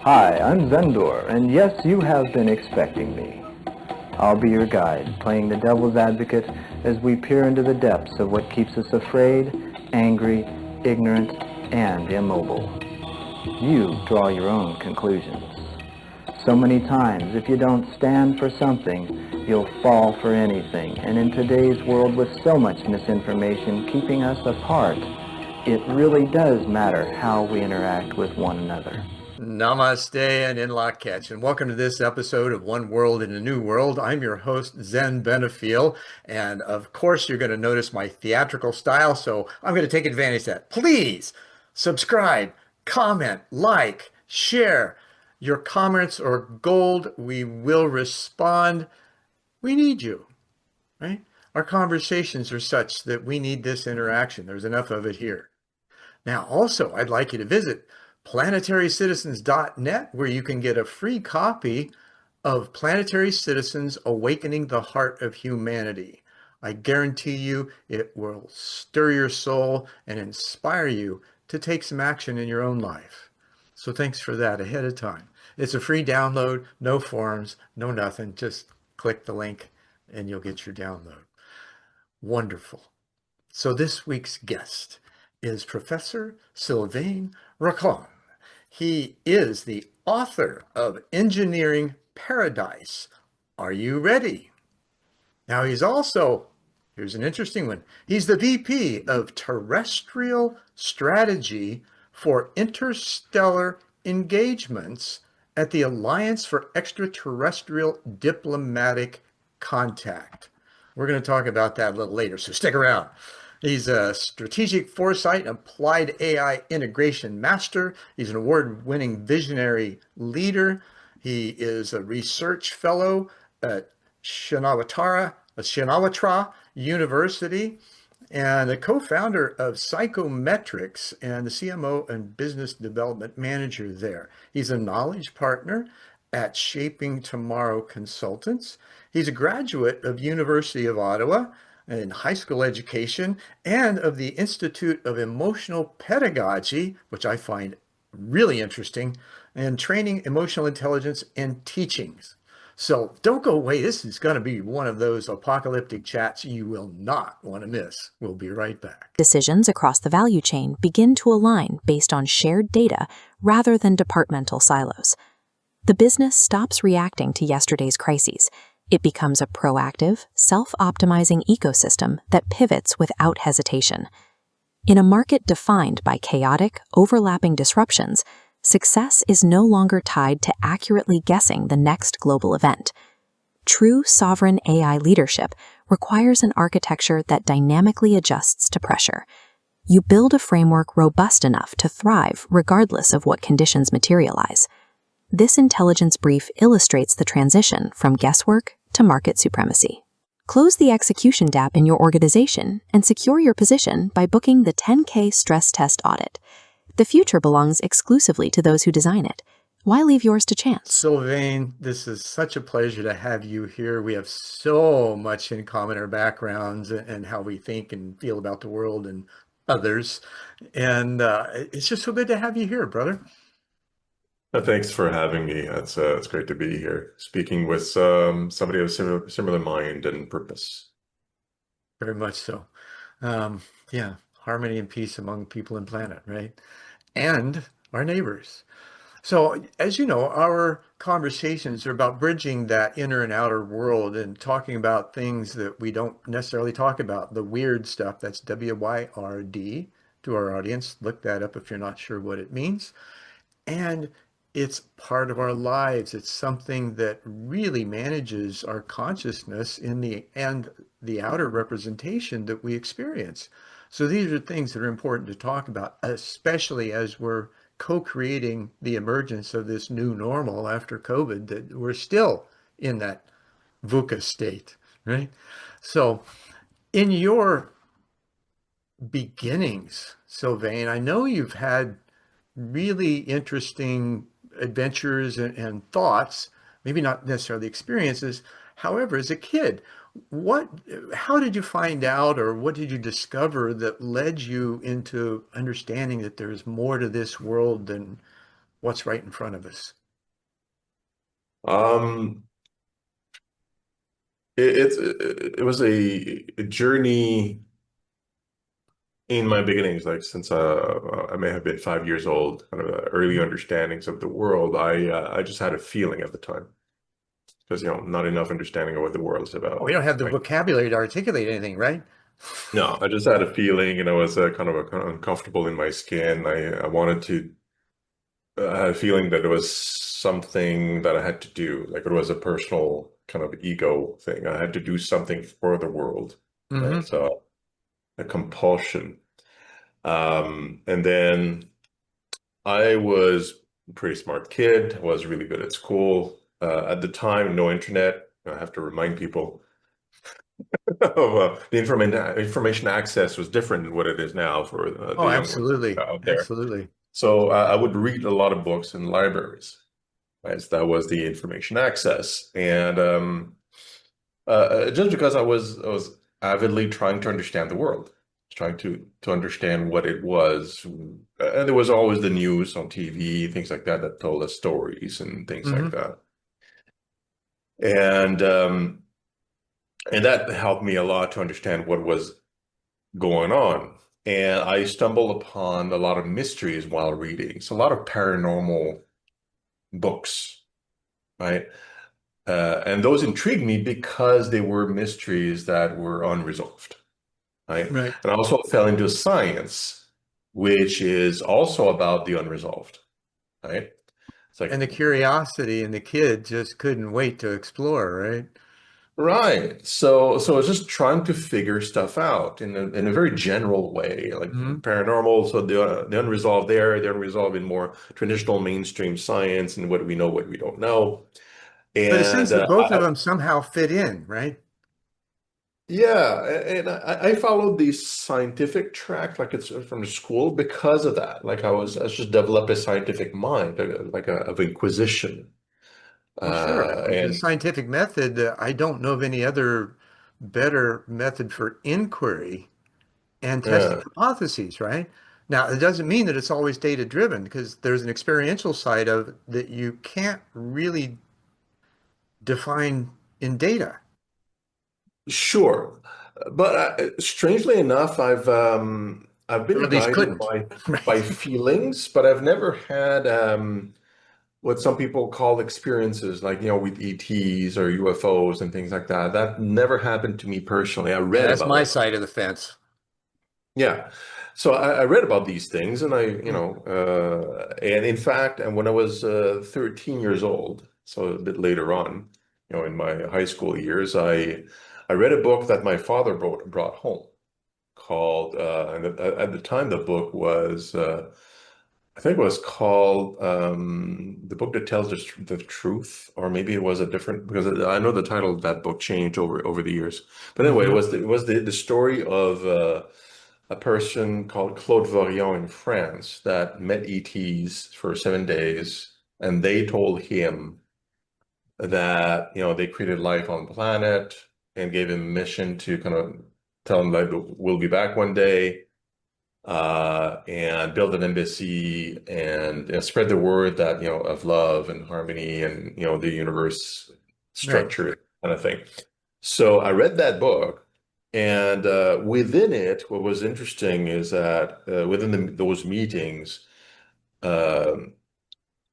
Hi, I'm Zendor, and yes, you have been expecting me. I'll be your guide, playing the devil's advocate as we peer into the depths of what keeps us afraid, angry, ignorant, and immobile. You draw your own conclusions. So many times, if you don't stand for something, you'll fall for anything. And in today's world with so much misinformation keeping us apart, it really does matter how we interact with one another. Namaste and in-lock catch, and welcome to this episode of One World in a New World. I'm your host, Zen Benefiel, and of course you're going to notice my theatrical style, so I'm going to take advantage of that. Please subscribe, comment, like, share. Your comments are gold. We will respond. We need you, right? Our conversations are such that we need this interaction. There's enough of it here. Now, also, I'd like you to visit planetarycitizens.net, where you can get a free copy of Planetary Citizens Awakening the Heart of Humanity. I guarantee you it will stir your soul and inspire you to take some action in your own life. So thanks for that ahead of time. It's a free download, no forms, no nothing. Just click the link and you'll get your download. Wonderful. So this week's guest is Professor Sylvain Rochon. He is the author of Engineering Paradise. Are you ready? Now he's also, here's an interesting one, he's the VP of Terrestrial Strategy for Interstellar Engagements at the Alliance for Extraterrestrial Diplomatic Contact. We're going to talk about that a little later, so stick around. He's a strategic foresight and applied AI integration master. He's an award-winning visionary leader. He is a research fellow at Shinawatra University and a co-founder of Psychometrics and the CMO and business development manager there. He's a knowledge partner at Shaping Tomorrow Consultants. He's a graduate of University of Ottawa in high school education and of the Institute of Emotional Pedagogy, which I find really interesting, and training emotional intelligence and teachings. So don't go away. This is going to be one of those apocalyptic chats you will not want to miss. We'll be right back. Decisions across the value chain begin to align based on shared data rather than departmental silos. The business stops reacting to yesterday's crises. It becomes a proactive, self-optimizing ecosystem that pivots without hesitation. In a market defined by chaotic, overlapping disruptions, success is no longer tied to accurately guessing the next global event. True sovereign AI leadership requires an architecture that dynamically adjusts to pressure. You build a framework robust enough to thrive regardless of what conditions materialize. This intelligence brief illustrates the transition from guesswork to market supremacy. Close the execution gap in your organization and secure your position by booking the 10K stress test audit. The future belongs exclusively to those who design it. Why leave yours to chance? Sylvain, this is such a pleasure to have you here. We have so much in common, our backgrounds and how we think and feel about the world and others. And it's just so good to have you here, brother. Thanks for having me. It's great to be here, speaking with somebody of a similar mind and purpose. Very much so. Yeah, harmony and peace among people and planet, right? And our neighbors. So, as you know, our conversations are about bridging that inner and outer world and talking about things that we don't necessarily talk about, the weird stuff. That's WYRD to our audience. Look that up if you're not sure what it means. And it's part of our lives. It's something that really manages our consciousness in the outer representation that we experience. So these are things that are important to talk about, especially as we're co-creating the emergence of this new normal after COVID, that we're still in that VUCA state, right? So in your beginnings, Sylvain, I know you've had really interesting adventures and thoughts, maybe not necessarily experiences. However, as a kid, how did you find out, or what did you discover that led you into understanding that there's more to this world than what's right in front of us? Um, it was a journey in my beginnings, like since I may have been 5 years old, kind of early Mhm. understandings of the world. I just had a feeling at the time because not enough understanding of what the world is Oh, we about, don't have the right? vocabulary to articulate anything, right? No, I just had a feeling, and I was kind of uncomfortable in my skin. I wanted to. I had a feeling that it was something that I had to do, like it was a personal kind of ego thing. I had to do something for the world, right? Hmm. So a compulsion. And then I was a pretty smart kid, was really good at school. At the time, no internet. I have to remind people the information access was different than what it is now for Oh, the young ones absolutely. out there. Absolutely. So I would read a lot of books in libraries, right? So that was the information access, and just because I was avidly trying to understand the world, trying to understand what it was, and there was always the news on TV, things like that that told us stories and things like Hmm. that, and um, and that helped me a lot to understand what was going on. And I stumbled upon a lot of mysteries while reading, so a lot of paranormal books, right? And those intrigued me because they were mysteries that were unresolved, right? Right. And I also fell into science, which is also about the unresolved, right? It's like, And the curiosity in the kid just couldn't wait to explore, right? right. So it's just trying to figure stuff out in a very general way, like Hmm. paranormal. So the unresolved there, the unresolved in more traditional mainstream science, and what we know, what we don't know. But it And seems that both of them somehow fit in, right? yeah, and I followed the scientific track, like it's from school, because of that. Like I just developed a scientific mind, like of inquisition, Well, sure. The and scientific method, I don't know of any other better method for inquiry and testing yeah, hypotheses, right? Now, it doesn't mean that it's always data driven because there's an experiential side of it that you can't really define in data, sure. But strangely enough, I've or been at least guided couldn't, by right? feelings, but I've never had what some people call experiences, like with ETs or UFOs and things like that. That never happened to me personally. I Yeah, read that's about my it. side of the fence. Yeah. So I read about these things, and Mm. and in fact, and when I was 13 years old, so a bit later on, in my high school years, I read a book that my father brought home called, and at the time, the book was, I think it was called The Book That Tells the Truth, or maybe it was a different, because I know the title of that book changed over the years. But anyway, Hmm. it was the story of a person called Claude Vorion in France that met ETs for 7 days, and they told him that they created life on the planet and gave him a mission to kind of tell him that we'll be back one day, and build an embassy and spread the word that of love and harmony and the universe Right. structure kind of thing. So I read that book, and within it, what was interesting is that within those meetings, um,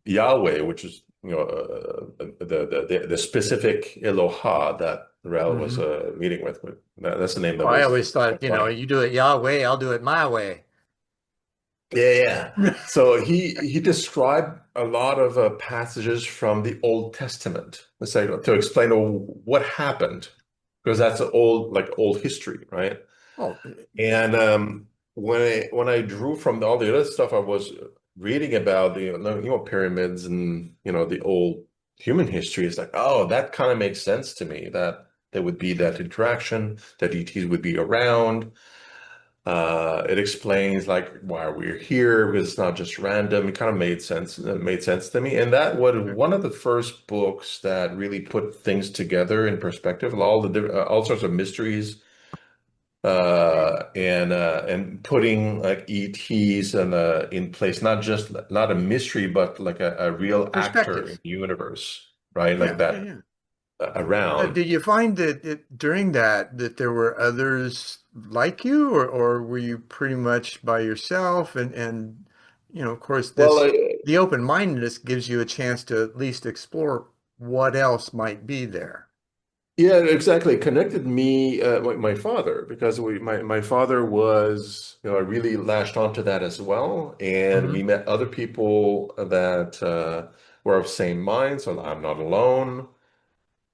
Yahweh, which is the specific Eloha that Rel was Hmm. meeting with, that's the name Oh, that I was always thought, applied. you do it Yahweh, I'll do it my way. Yeah, yeah. So he described a lot of passages from the Old Testament, let's say, to explain what happened, because that's old history, right? Oh, And when I drew from all the other stuff I was reading about the pyramids and the old human history, it's like, oh, that kind of makes sense to me, that there would be that interaction, that ETs would be around. It explains like why we're here, because it's not just random. It kind of made sense. It made sense to me, and that was one of the first books that really put things together in perspective. All sorts of mysteries and putting like ETs in place, not a mystery, but like a real actor in Perspective. the universe, right? Like Yeah, yeah, that yeah. around. Did you find that during that there were others like you, or were you pretty much by yourself? And of course, Well, the open-mindedness gives you a chance to at least explore what else might be there. yeah, exactly. It connected me, my father, because my father was, really latched onto that as well. And we Hmm. met other people that were of same mind, so I'm not alone.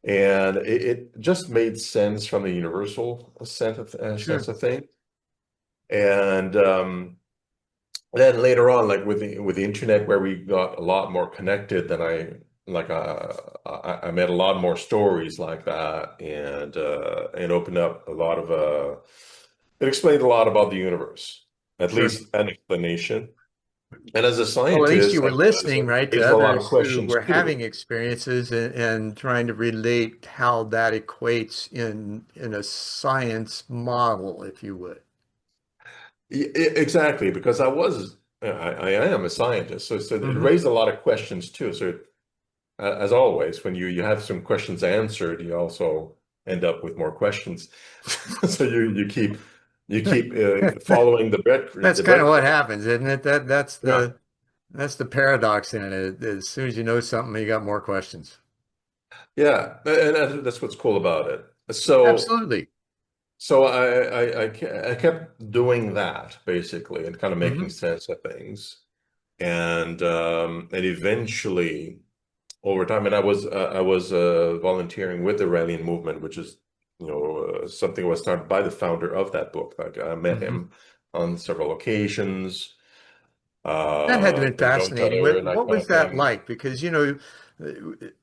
And it just made sense from the universal sense Sure, of thing. And then later on, like with the internet, where we got a lot more connected, than I met a lot more stories like that, and opened up a lot of it explained a lot about the universe, at sure. least an explanation. And as a Well, at least you scientist, were like listening, right, to raised a lot of others who questions were having too. experiences and trying to relate how that equates in a science model, if you would. Exactly, because I am a scientist, so it Hmm. raised a lot of questions too. So as always, when you have some questions answered, you also end up with more questions. So you keep following That's the kind of what breadcrumb. happens, isn't it? Yeah, That's the paradox in it. As soon as you know something, you got more questions. yeah, and that's what's cool about it. So Absolutely. so I kept doing that basically, and kind of making Hmm. sense of things, and eventually, over time, and I was volunteering with the Iranian movement, which is something was started by the founder of that book. Like I met Hmm. him on several occasions, That had to have been we know each fascinating. other, and I What was taught that him. like? Because,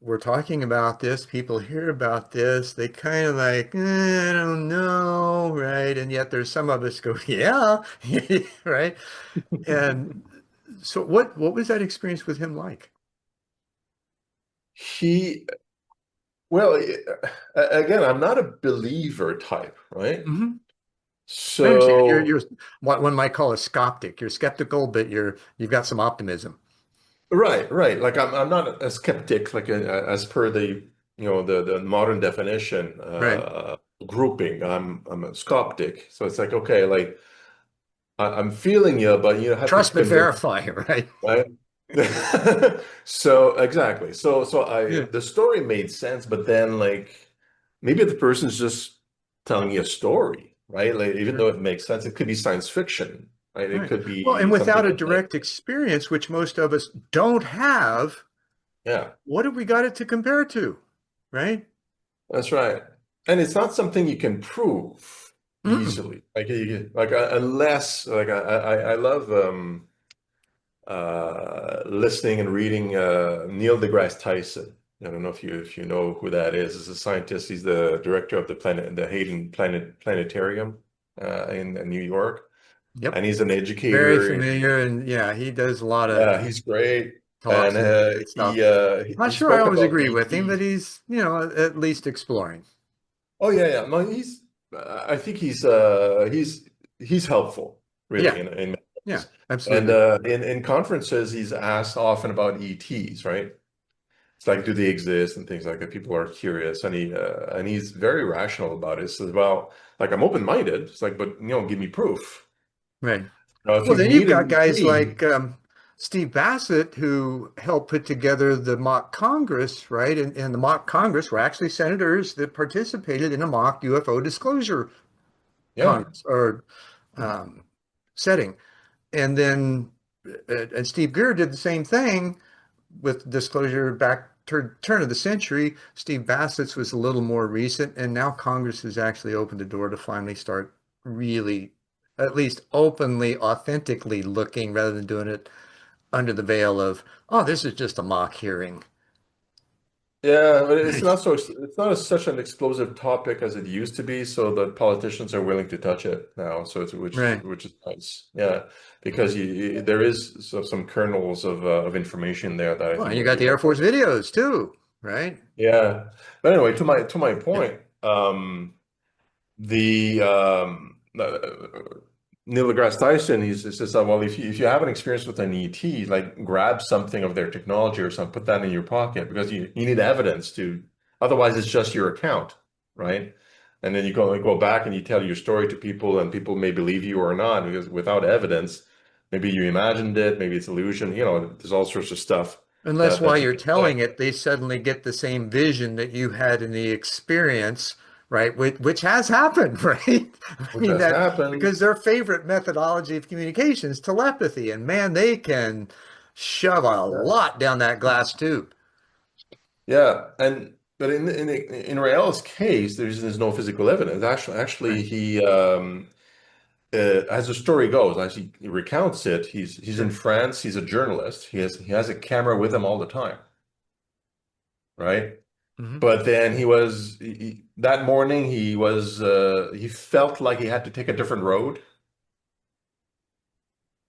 we're talking about this, people hear about this, they kind of like, I don't know, right? And yet there's some of us go, yeah, right? And so what was that experience with him like? He well, again, I'm not a believer type, right? Hmm. I understand. So You're what one might call a skeptic. You're skeptical, but you've got some optimism. right, right. Like I'm not a skeptic, like as per the modern definition Right. grouping. I'm a skeptic. So it's like, okay, like I'm feeling you, but you have to Trust but convince, verify, right? right? So exactly. So I Yeah. the story made sense, but then like maybe the person's just telling you a story, right? Like even Sure. though it makes sense, it could be science fiction, right? It Right. could Well, and be without something a like, direct experience, which most of us don't have, yeah, what have we got it to compare to? Right? that's right. And it's not something you can prove Mm-mm. easily. Like unless like I love listening and reading Neil deGrasse Tyson. I don't know if you know who that is. He's a scientist. He's the director of the Hayden Planetarium in New York, Yep. and he's an Very educator. familiar. And yeah, he does a lot of Yeah, he's great, and talks and great stuff. he Not sure I spoke always about agree with him, but ET. he's, at least exploring. Oh yeah, yeah. No, I think he's helpful, really, Yeah. in many Yeah. ways. And Absolutely. in conferences, he's asked often about ETs, right? It's like, do they exist and things like that. People are curious, and he's very rational about it. He says, well, like I'm open-minded. It's like, but give me proof. Right. Now, if Well, you then you've meet got an guys ET, like Steve Bassett who helped put together the mock Congress, right? And the mock Congress were actually senators that participated in a mock UFO disclosure yeah, Congress or um, setting. And then and Steve Greer did the same thing with disclosure back turn of the century. Steve Bassett's was a little more recent, and now Congress has actually opened the door to finally start really, at least openly, authentically looking rather than doing it under the veil of, oh, this is just a mock hearing. yeah, but Right. it's not such an explosive topic as it used to be. So the politicians are willing to touch it now. So it's Right. which is nice. Yeah, because there is some kernels of information there that I Well, think and you would got be the Air Force helpful. videos too, right? Yeah, but anyway, to my Yeah. point, the Neil deGrasse Tyson, he says, well, if you have an experience with an ET, like grab something of their technology or something, put that in your pocket because you need evidence to, otherwise it's just your account, right? And then you go back and you tell your story to people and people may believe you or not because without evidence, maybe you imagined it, maybe it's illusion, there's all sorts of stuff Unless that, while that you you're can say, telling it, they suddenly get the same vision that you had in the experience, right? Which has happened, right? I which mean has that happened. because their favorite methodology of communication is telepathy, and man, they can shove a Yeah. lot down that glass tube. Yeah, but in Rael's case, there's no physical evidence. Actually, Right. he as the story goes, as he recounts it, he's in Sure. France. He's a journalist. He has a camera with him all the time, right? Hmm. But then that morning he felt like he had to take a different road,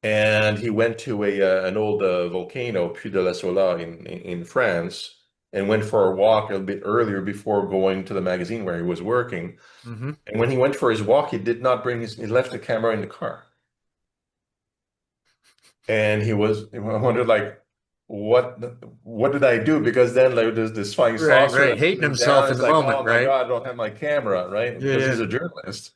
and he went to an old volcano, Puy de la Sola in France, and went for a walk a bit earlier before going to the magazine where he was working. Hmm. And when he went for his walk, he did not he left the camera in the car. And he wondered like, what what did I do? Because then like there's this flying Right, saucer right. that Hating comes down. himself in It's the like, moment, oh my right? God, I don't have my camera, right? Yeah, Because yeah. he's a journalist.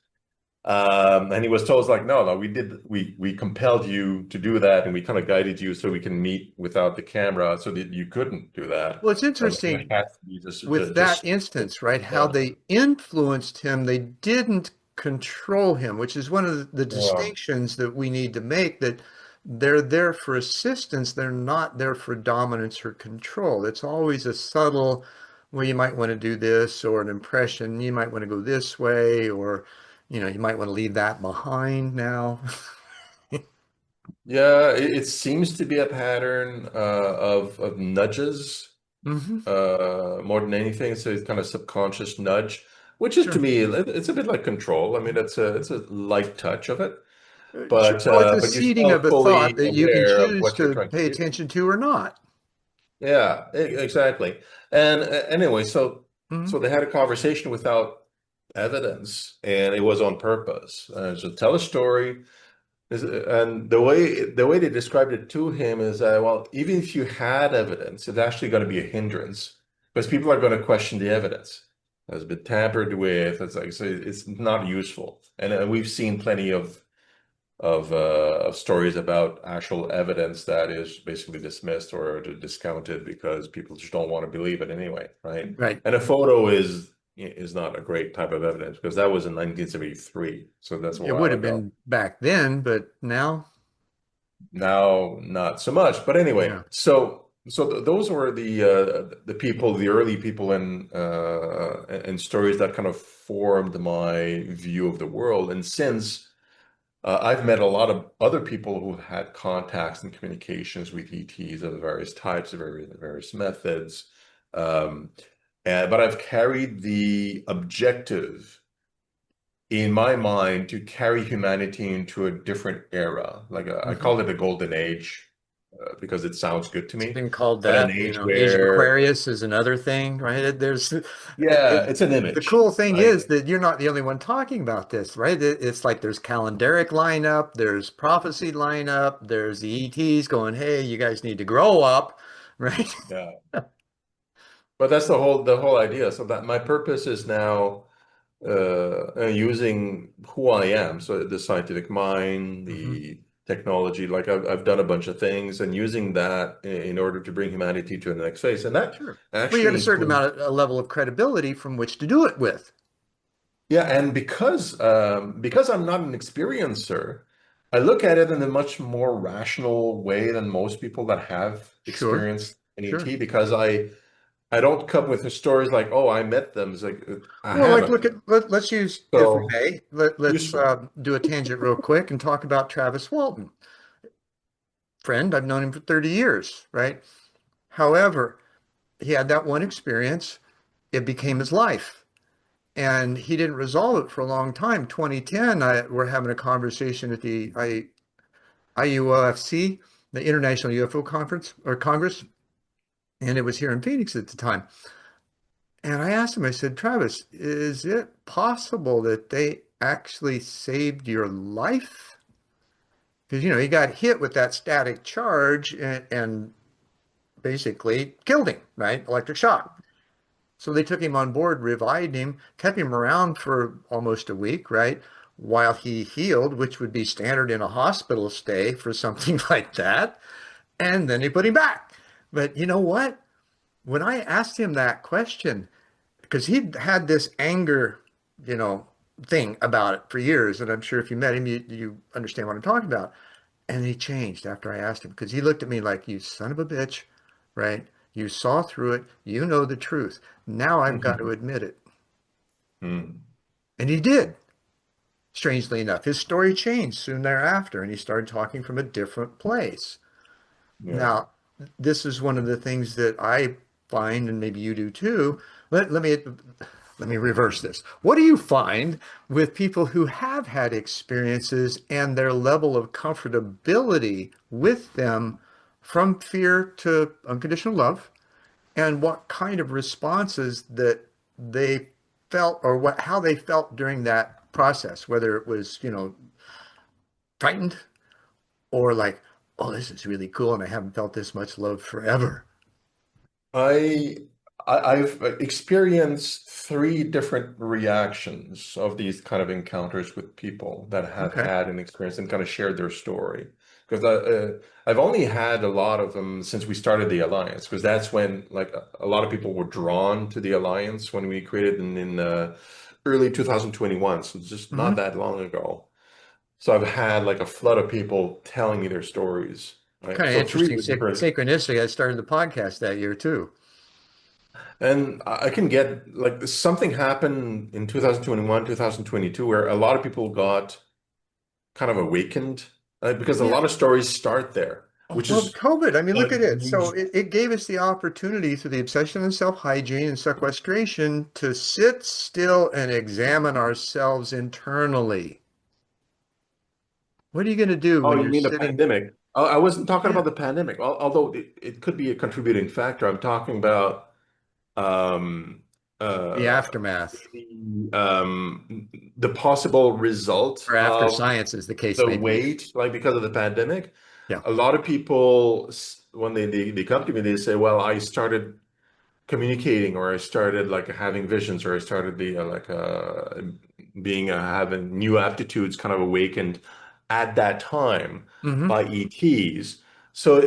And he was told like, no, we compelled you to do that, and we kind of guided you so we can meet without the camera, so that you couldn't do that. Well, it's It interesting has to be with that just instance, right? How yeah. they influenced him, they didn't control him, which is one of the Yeah. distinctions that we need to make that they're there for assistance, they're not there for dominance or control. It's always a subtle, well, you might want to do this, or an impression, you might want to go this way, or you might want to leave that behind now. Yeah, it seems to be a pattern of nudges Hmm. more than anything. So it's kind of subconscious nudge, which is to Sure. me, it's a bit like control. I mean, it's a light touch of it, Sure. Well, it's a but you're seeding still of a thought fully that you can aware of choose what you're to trying to pay do. attention to or not. Yeah, exactly. And anyway, so Mhm. they had a conversation without evidence, and it was on purpose. So tell a story. And the way they described it to him is that, well, even if you had evidence, it's actually going to be a hindrance because people are going to question the evidence. Has been tampered with. It's like so it's not useful. And we've seen plenty of stories about actual evidence that is basically dismissed or discounted because people just don't want to believe it anyway, right? Right. And a photo is not a great type of evidence because that was in 1973, so that's a It would while have ago. been back then, but now, Now, not so much. But anyway, yeah, those were the people, the early people and stories that kind of formed my view of the world. And since I've met a lot of other people who had contacts and communications with ETs of various types, of various methods, um, but I've carried the objective in my mind to carry humanity into a different era. Like I hmm call it a golden age because it sounds good to it's me, been called but an that. age Age of where, Aquarius is another thing, right? yeah, it's an The image. cool thing I is that you're not the only one talking about this, right? It's like there's calendaric lineup, there's prophecy lineup, there's the ETs going, hey, you guys need to grow up, right? Yeah, but that's the whole idea. So that my purpose is now using who I am, so the scientific mind, Hmm. the technology, like I've done a bunch of things, and using that in order to bring humanity to the next phase, and that Sure. Well, you got actually a certain includes. amount of a level of credibility from which to do it with. Yeah, and because I'm not an experiencer, I look at it in a much more rational way than most people that have Sure, experienced an sure. ET because I don't come with the stories like, oh, I met them. It's like I Well, like, haven't. look at let's use, if we So may, let's useful. do a tangent real quick and talk about Travis Walton. Friend, I've known him for 30 years, right? However, he had that one experience. It became his life, and he didn't resolve it for a long time. 2010, we're having a conversation at the IUOFC, the International UFO Conference or Congress, and it was here in Phoenix at the time. And I asked him, I said, Travis, is it possible that actually saved your life? Because, he got hit with that static charge and basically killed him, right? Electric shock. So they took him on board, revived him, kept him around for almost a week, right? While he healed, which would be standard in a hospital stay for something like that. And then they put him back. But you know what? When I asked him that question, because he'd had this anger, you know, thing about it for years, and I'm sure if you met him, you understand what I'm talking about. And he changed after I asked him because he looked at me like, "You son of a bitch," right? You saw through it. You know the truth. Now I've got to admit it. Mm. And he did, strangely enough. His story changed soon thereafter, and he started talking from a different place. Yeah. Now, this is one of the things that I find, and maybe you do too. Let me reverse this. What do you find with people who have had experiences and their level of comfortability with them from fear to unconditional love, and what kind of responses that they felt or how they felt during that process, whether it was, frightened or like, oh, this is really cool and I haven't felt this much love forever. I I've experienced three different reactions of these kind of encounters with people that have Okay. had an experience and kind of shared their story. Because I've only had a lot of them since we started the alliance, because that's when like a lot of people were drawn to the alliance when we created in early 2021, so it's just not Hmm. that long ago. So I've had like a flood of people telling me their stories, right? Kind of So three interesting different. synchronicity. I started the podcast that year too. And I can get like something happened in 2021, 2022, where a lot of people got kind of awakened because a Yeah. lot of stories start there, which Well, is COVID, I mean, look like at it. So it gave us the opportunity through the obsession and self-hygiene and sequestration to sit still and examine ourselves internally. What are you going to do oh, when you you're mean the sitting? pandemic? I wasn't talking Yeah, about the pandemic, although it could be a contributing factor. I'm talking about um, the uh, aftermath the possible result or after of science, as the case the may be. weight, like because of the pandemic. Yeah. A lot of people, when they come to me, they say, "Well, I started communicating, or I started like having visions, or I started being having new aptitudes kind of awakened at that time Hmm. by ETs." So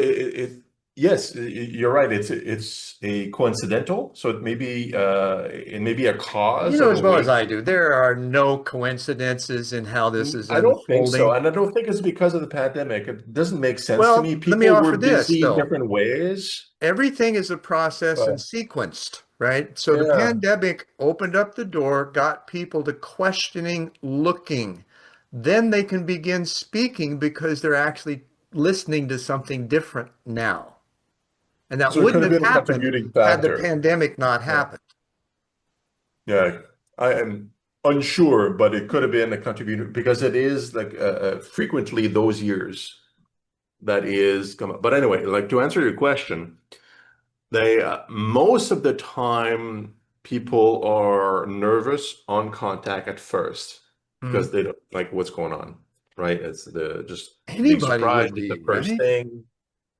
yes, you're right. It's a coincidental. So it may be a You cause know of as well as I awakening. do, there are no coincidences in how this is I don't think so, unfolding. and I don't think it's because of the pandemic. It doesn't make sense to me. Well, let me People offer were this busy in though. different ways, Everything is a process and but sequenced, right? So the yeah. pandemic opened up the door, got people to questioning, looking. Then they can begin speaking because they're actually listening to something different now. And that So it could wouldn't have have been a happened contributing had the factor. pandemic not Yeah. happened. Yeah, I am unsure, but it could have been a contributor because it is like frequently those years that is come up. But anyway, like to answer your question, they most of the time people are nervous on contact at first Mhm. because they don't like what's going on, right? It's the just being Anybody surprised would is the be, first right? thing.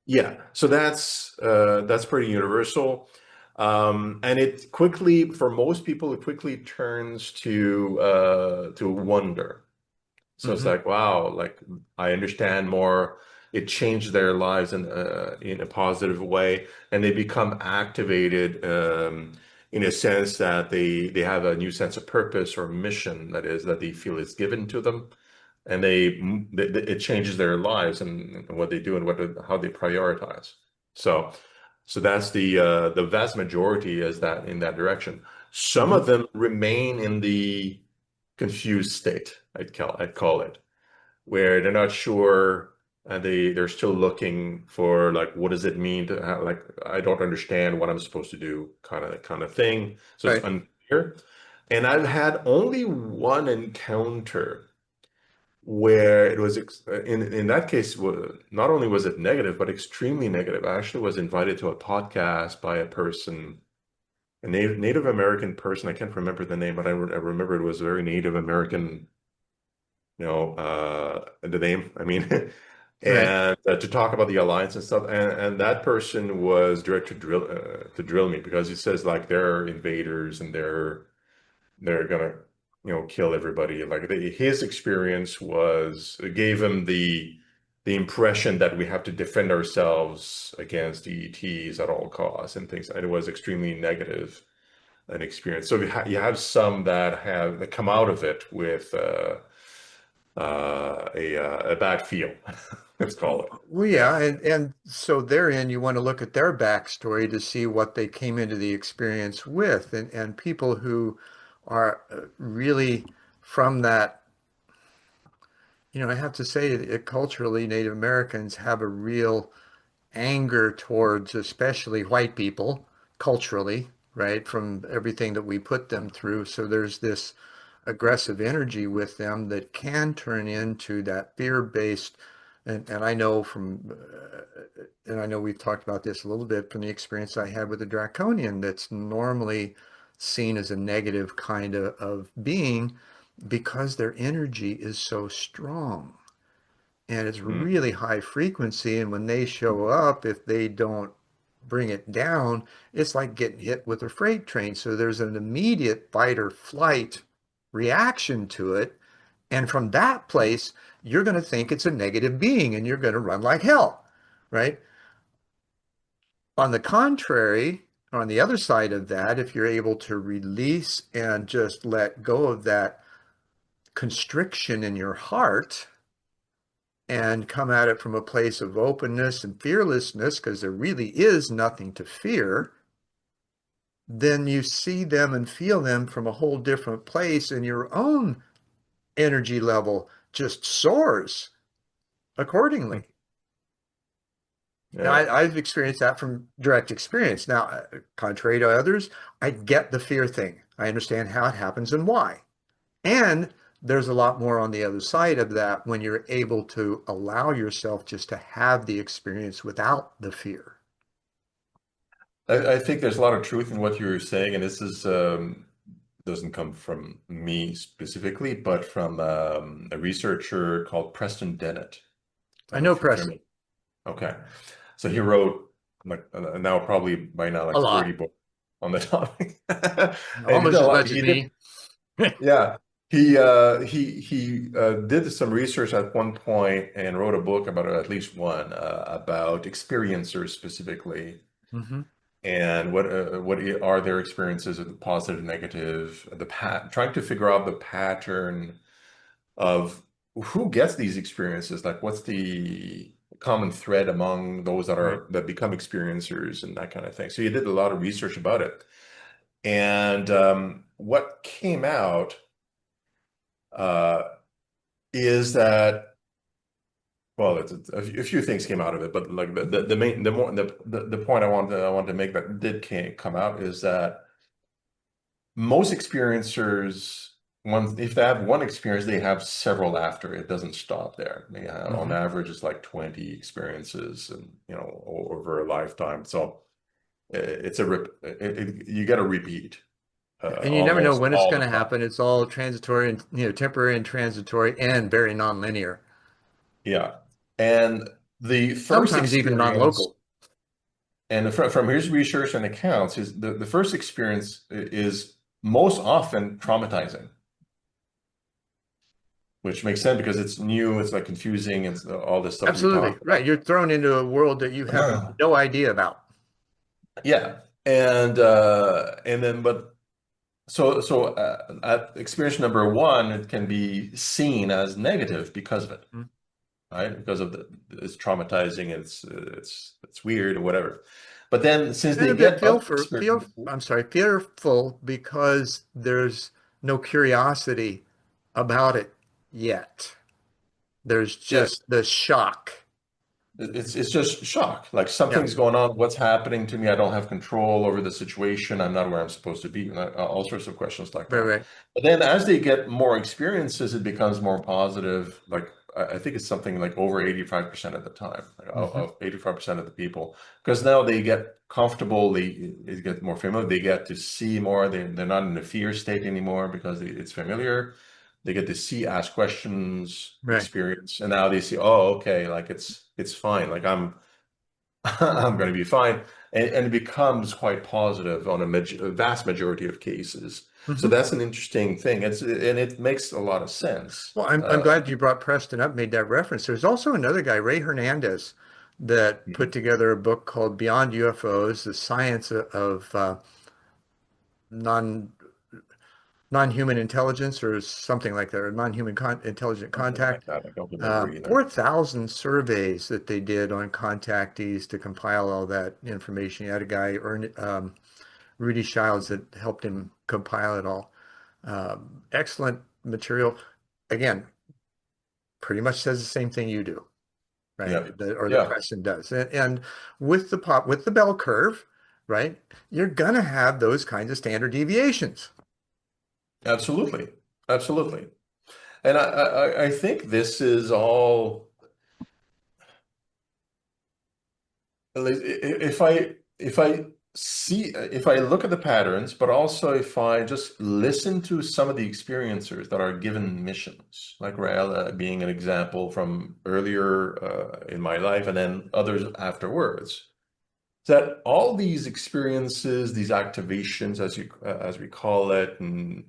Yeah, so that's pretty universal. And it quickly, for most people, it quickly turns to wonder. So it's Hmm. like, wow, like I understand more. It changed their lives in a positive way, and they become activated in a sense that they have a new sense of purpose or mission that is that they feel is given to them, and it changes their lives and what they do and how they prioritize. So that's the vast majority is that in that direction. Some Hmm. of them remain in the confused state, I'd call it, where they're not sure and they're still looking for like what does it mean to have, like I don't understand what I'm supposed to do kind of thing. So it's Right. unclear. And I've had only one encounter where it was in that case not only was it negative but extremely negative. I actually was invited to a podcast by a person, a Native American person. I can't remember the name, but I remember it was a very Native American the name, I mean, Right. and to talk about the alliance and stuff. And that person was direct to drill me because he says like they're invaders and they're gonna kill everybody. Like his experience was gave him the impression that we have to defend ourselves against the ETs at all costs and things. And it was extremely negative an experience. So you have some that come out of it with a bad feel, let's call it. Well, Yeah. yeah, and so therein you want to look at their backstory to see what they came into the experience with, and people who are really from that, I have to say, culturally, Native Americans have a real anger towards especially white people culturally, right? From everything that we put them through. So there's this aggressive energy with them that can turn into that fear-based. And I know and I know we've talked about this a little bit from the experience I had with a draconian that's normally seen as a negative kind of being because their energy is so strong and it's Mm. really high frequency. And when they show up, if they don't bring it down, it's like getting hit with a freight train. So there's an immediate fight or flight reaction to it. And from that place, you're going to think it's a negative being and you're going to run like hell, right? On the contrary, on the other side of that, if you're able to release and just let go of that constriction in your heart, and come at it from a place of openness and fearlessness, because there really is nothing to fear, then you see them and feel them from a whole different place, and your own energy level just soars accordingly. Now, Yeah. I've experienced that from direct experience. Now, contrary to others, I get the fear thing. I understand how it happens and why. And there's a lot more on the other side of that when you're able to allow yourself just to have the experience without the fear. I think there's a lot of truth in what you're saying, and this is doesn't come from me specifically, but from a researcher called Preston Dennett. I I don't know know if you're Preston familiar. Okay. So he wrote like now probably by now a like 30 lot, books on the topic. And he did almost a as lot. much as He did, me. yeah. He did some research at one point and wrote a book about at least one about experiencers specifically Hmm. and what are their experiences of the positive, negative, trying to figure out the pattern of who gets these experiences, like what's the common thread among those Right. that become experiencers and that kind of thing. So you did a lot of research about it, and what came out uh, is that well, a few things came out of it, but like the main the point I want to make that come out is that most experiencers, if they have one experience, they have several after. It doesn't stop there. On Hmm. average, it's like 20 experiences, and over a lifetime. So it's a you get a repeat And you never know almost when it's all going the to time. happen. It's all transitory and temporary and transitory and very nonlinear. Yeah, and the first Sometimes even experience, non-local. and from his research and accounts, is the first experience is most often traumatizing. Which makes sense because it's new, it's like confusing, and all this stuff we Absolutely. talked Right. about. You're thrown into a world that you have no idea about. Yeah, and then at experience number one, it can be seen as negative because of it, Mhm. right? Because of it's traumatizing, it's weird or whatever. But then since And they a bit get other experience, I'm sorry, fearful because there's no curiosity about it yet. There's yeah, just the shock. it's just shock. Like Yeah. something's going on. What's happening to me? I don't have control over the situation. I'm not where I'm supposed to be. All sorts of questions like Right, that. right. But then as they get more experiences, it becomes more positive. Like I think it's something like over 85% of the time, like Hmm. of 85% of the people, because now they get comfortable. They get more familiar. They get to see more. They're not in a fear state anymore because it's familiar. they get to see, ask questions, Right. experience, and now they see, oh, okay, like it's fine. Like I'm going to be fine. And it becomes quite positive on a vast majority of cases. So Hmm. that's an interesting thing. And it makes a lot of sense. Well, I'm glad you brought Preston up, made that reference. There's also another guy, Ray Hernandez, that put Mhm. together a book called Beyond UFOs: The Science of Non Non-Human Intelligence, or something like that, or Non-Human Intelligent Something like Contact. that. I don't remember either. 4,000 surveys that they did on contactees to compile all that information. You had a guy, Rudy Childs, that helped him compile it all. Excellent material. Again, pretty much says the same thing you do, right? Yeah. Or that Yeah, Preston does. And with the bell curve, right, you're gonna have those kinds of standard deviations. absolutely. Absolutely. And I think this is all, at least if I look at the patterns, but also if I just listen to some of the experiencers that are given missions, like Rael being an example from earlier in my life, and then others afterwards, that all these experiences, these activations, as we call it, and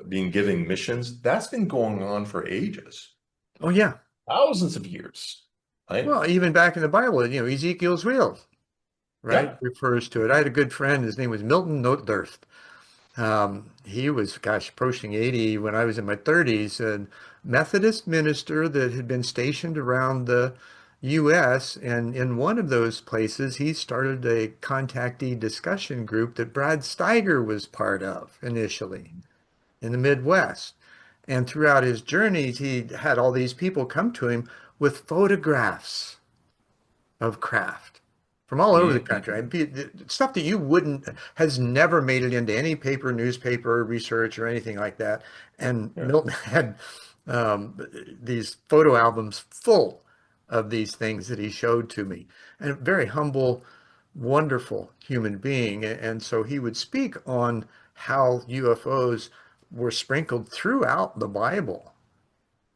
being given missions, that's been going on for ages, Oh yeah. thousands of years, right? Well, even back in the Bible, Ezekiel's wheel, right, Yeah. refers to it. I had a good friend. His name was Milton Notdurft. He was, gosh, approaching 80 when I was in my 30s, a Methodist minister that had been stationed around the U.S. And in one of those places, he started a contactee discussion group that Brad Steiger was part of initially in the Midwest. And throughout his journeys, he had all these people come to him with photographs of craft from all over the country. I Mhm. mean, stuff that you wouldn't has never made it into any paper, newspaper research or anything like that. And Yeah. Milton had um, these photo albums full of these things that he showed to me. And a very humble, wonderful human being. And so he would speak on how UFOs were sprinkled throughout the Bible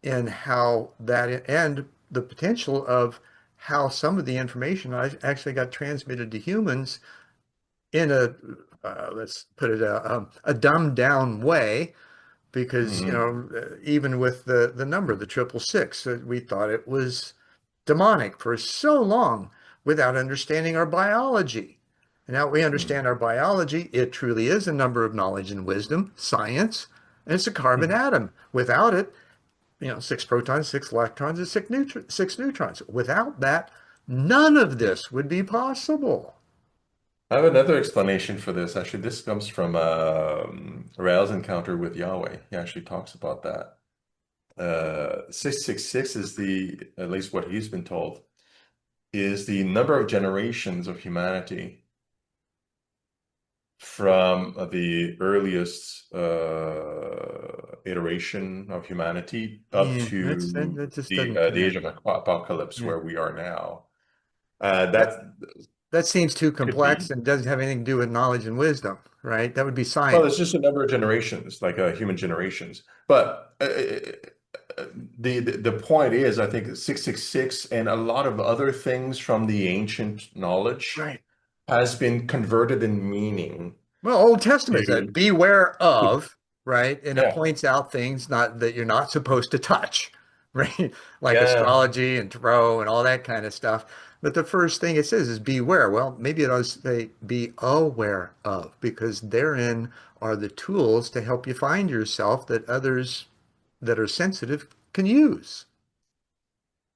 and how that and the potential of how some of the information actually got transmitted to humans in a let's put it a dumbed down way because Mhm. even with the number the 666 we thought it was demonic for so long without understanding our biology. And now we Mhm. understand our biology, it truly is a number of knowledge and wisdom, science, and it's a carbon Mhm. atom. Without it, six protons, six electrons, and six neutrons. Without that, none of Yeah. this would be possible. I have another explanation for this. Actually, this comes from Rael's encounter with Yahweh. He actually talks about that. 666 is at least what he's been told, is the number of generations of humanity from the earliest iteration of humanity up Yeah, to that just the doesn't the age connect. of apocalypse Yeah. where we are now. That That that seems too could complex be. and doesn't have anything to do with knowledge and wisdom, right? That would be Well, it's science. just a number of generations, like human generations. But the point is, I think 666 and a lot of other things from the ancient knowledge Right. has been converted in meaning Well, Old Testament said, to, beware of, right? And it yeah, points out things not that you're not supposed to touch, right? Like yeah. astrology and tarot and all that kind of stuff. But the first thing it says is beware. Well, maybe it does say be aware of, because therein are the tools to help you find yourself that others that are sensitive can use.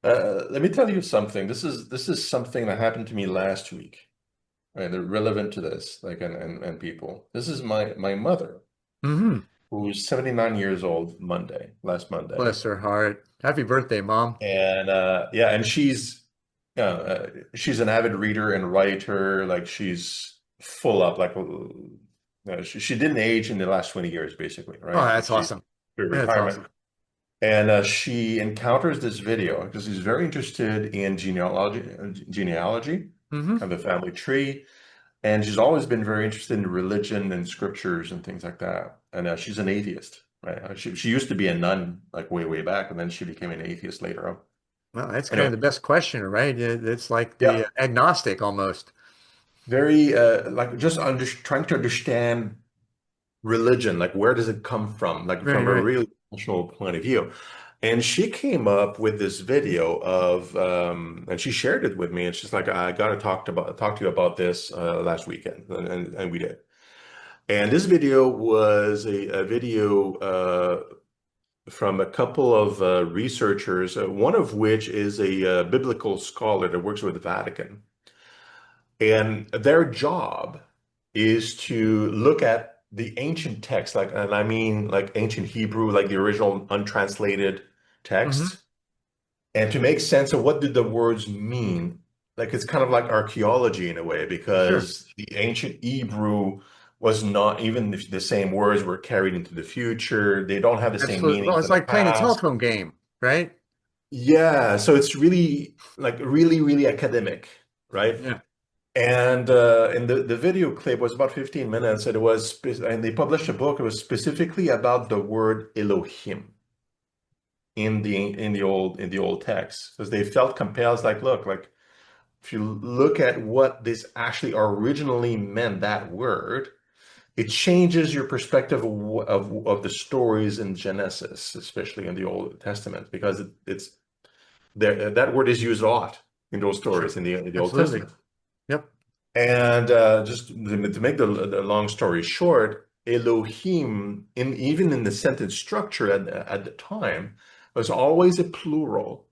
Let me tell you something. This is something that happened to me last week, right? They're relevant to this, like and people. This is my mother, Hmm. who's 79 years old last Monday. Bless her heart. Happy birthday, Mom. And yeah, and she's an avid reader and writer. Like she's full up. Like she didn't age in the last 20 years, basically, Oh, right? Like that's she awesome. through That's retirement. awesome. And she encounters this video because she's very interested in genealogy Hmm. of the family tree, and she's always been very interested in religion and scriptures and things like that. And she's an atheist. right? She used to be a nun like way back, and then she became an atheist later on. Well, that's kind of Anyway, the best questioner, right? It's like yeah, the agnostic almost. very like just trying to understand religion, like where does it come from, like Right, from a right. really functional point of view. And she came up with this video of, and she shared it with me, and she's like, "I got to talk to you about this last weekend," and we did. And this video was a video from a couple of researchers, one of which is a biblical scholar that works with the Vatican. And their job is to look at the ancient text, like, and I mean like ancient Hebrew, like the original untranslated Hmm. text, and to make sense of what did the words mean. Like it's kind of like archaeology in a way, Sure. because the ancient Hebrew was not even the same words were carried into the future. They don't have the same Absolutely. Well, meanings it's in the like playing a past. telephone game, right? Yeah, so it's really like really academic, right? Yeah. And the video clip was about 15 minutes, and and they published a book. It was specifically about the word Elohim in the old text, because they felt compelled. It's like, look, like if you look at what this actually originally meant, that word, it changes your perspective of the stories in Genesis, especially in the Old Testament, because it's there. That word is used a lot in those Sure. stories in the Old Absolutely. Testament. Yep. And just to make the long story short, Elohim, even in the sentence structure at the time, was always a plural.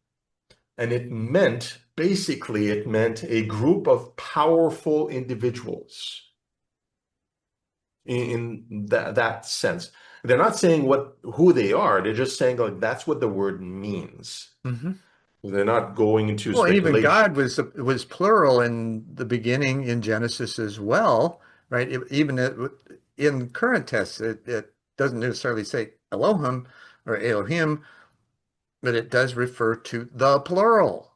And it meant a group of powerful individuals in that sense. They're not saying who they are. They're just saying like that's what the word means. Hmm. They're not going into Well, and even speculation. God was plural in the beginning in Genesis as well, right? In current texts, it doesn't necessarily say Elohim or Elohim, but it does refer to the plural.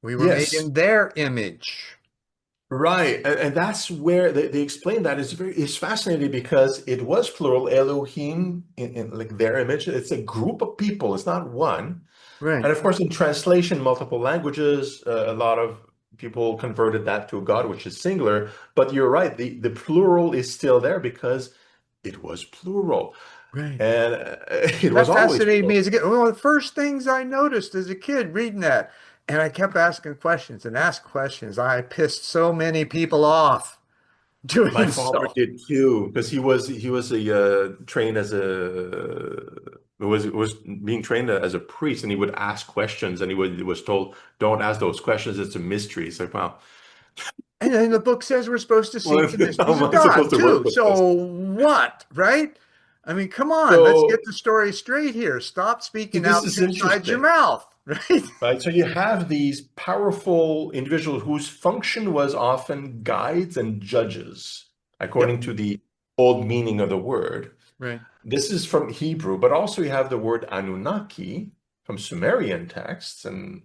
We were made Yes. in their image. Right, and that's where they explain that it's fascinating, because it was plural Elohim in like their image. It's a group of people. It's not one. Right. And of course, in translation, multiple languages, a lot of people converted that to a God, which is singular. But you're right, the plural is still there because it was plural, Right. and it was That always fascinated me plural. as a kid. One of the first things I noticed as a kid reading that, and I kept asking questions and asked questions. I pissed so many people off My doing father so. did too, because he was a trained as a was being trained as a priest, and he would ask questions, and he was told, "Don't ask those questions. It's a mystery." It's like, wow, And then the book says we're supposed to seek well, the how mysteries of am I supposed God to work too. with this? So what, right? I mean, come on, let's get So, the story straight here. Stop so speaking this out is two sides of your interesting, mouth, right? right? So you have these powerful individuals whose function was often guides and judges, Yep. according to the old meaning of the word. Right. This is from Hebrew, but also you have the word Anunnaki from Sumerian texts, and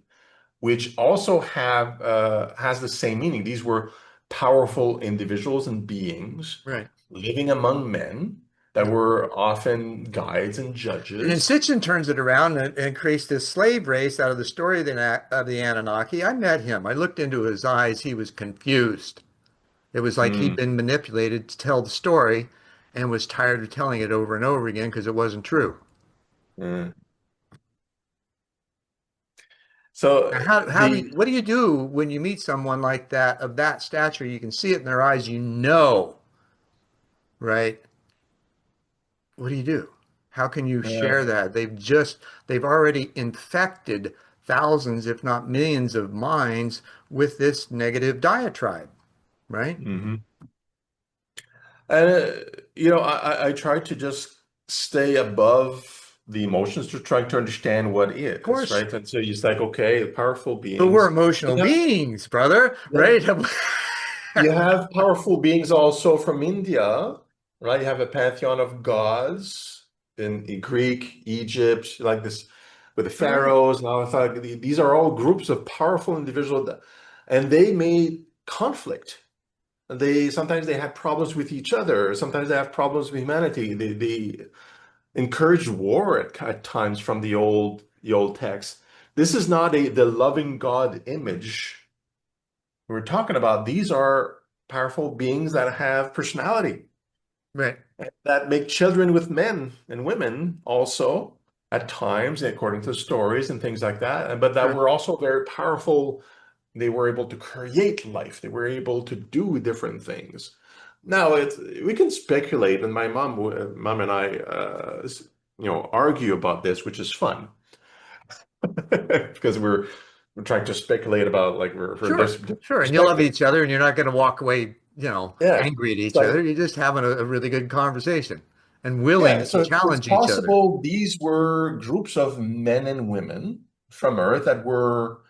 which also has the same meaning. These were powerful individuals and beings Right. living among men that Yep. were often guides and And then judges. Sitchin turns it around and creates this slave race out of the story of the Anunnaki. I met him. I looked into his eyes. He was confused. It was like he'd Mm, been manipulated to tell the story and was tired of telling it over and over again because it wasn't true. mm. So Now, the what do you do when you meet someone like that of that stature? You can see it in their eyes, you know, right? What do you do? How can you share uh, that? They've already infected thousands, if not millions of minds with this negative diatribe, right? mhm. And I try to just stay above the emotions to try to understand what Of is, course, right? And so it's like, okay, powerful but we're beings. emotional Then beings, brother, then right? you have powerful beings also from India, right? You have a pantheon of gods in Greek, Egypt, like this with the Right, pharaohs. Now I thought these are all groups of powerful individuals, and they made conflict. They sometimes they had problems with each other. Sometimes they have problems with humanity. encouraged war at times from the old text. This is not the loving God image we're talking about. These are powerful beings that have personality, Right. that make children with men and women also at times, according to stories and things like that. But that Sure. were also very powerful. They were able to create life. They were able to do different things. Now we can speculate, and my mom and I, argue about this, which is fun because we're trying to speculate about like we're for this Sure. Sure. And you love perspective. each other and you're not going to walk away, Yeah, angry at it's each like other. You're just having a really good conversation and willing yeah. to So it's challenge each other. possible these were groups of men and women from Earth that were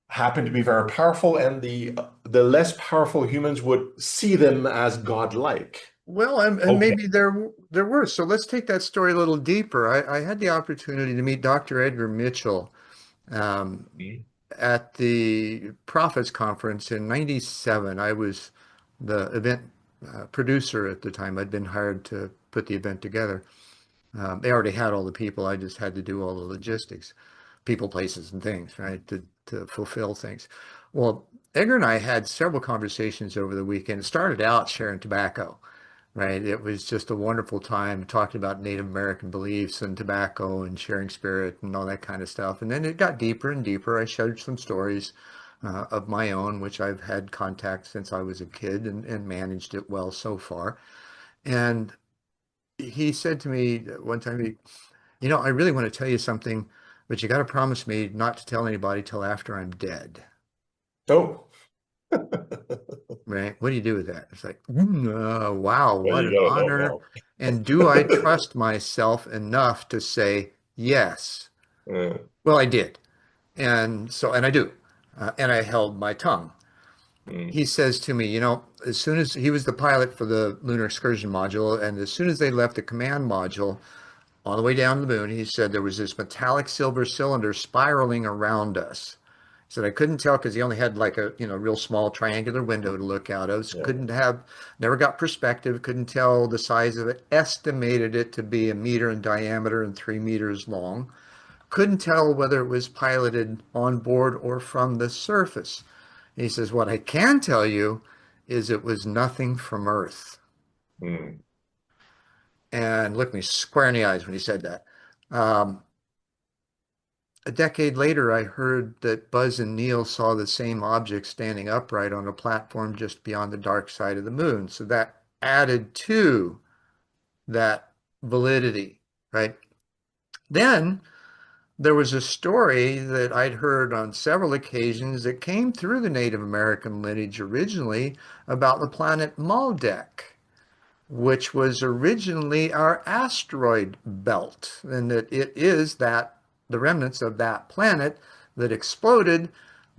happened to be very powerful, and the less powerful humans would see them as godlike. Well, and Okay. maybe there were. So let's take that story a little deeper. I had the opportunity to meet Dr. Edgar Mitchell um, Mhm. at the Prophets Conference in '97. I was the event producer at the time. I'd been hired to put the event together. They already had all the people. I just had to do all the logistics, people, places, and things, right, to fulfill things. Well, Edgar and I had several conversations over the weekend. It started out sharing tobacco, right? It was just a wonderful time talking about Native American beliefs and tobacco and sharing spirit and all that kind of stuff. And then it got deeper and deeper. I shared some stories of my own, which I've had contact since I was a kid and managed it well so far. And he said to me one time, I really want to tell you something, but you got to promise me not to tell anybody till after I'm dead. Oh, Right? What do you do with that? It's like, wow, well, what you an gotta know honor. now. And do I trust myself enough to say yes? Uh, Well, I did. And I do. And I held my tongue. mm, He says to me, as soon as he was the pilot for the lunar excursion module, and as soon as they left the command module, on the way down to the moon, he said there was this metallic silver cylinder spiraling around us. He said I couldn't tell because he only had like a real small triangular window to look out of. So yeah. never got perspective, couldn't tell the size of it. Estimated it to be 1 meter in diameter and 3 meters long. Couldn't tell whether it was piloted on board or from the surface. He says what I can tell you is it was nothing from Earth. Mm, And looked me square in the eyes when he said that. Um, A decade later, I heard that Buzz and Neil saw the same object standing upright on a platform just beyond the dark side of the moon. So that added to that validity, right? Then there was a story that I'd heard on several occasions that came through the Native American lineage originally about the planet Maldek, which was originally our asteroid belt, and that it is that the remnants of that planet that exploded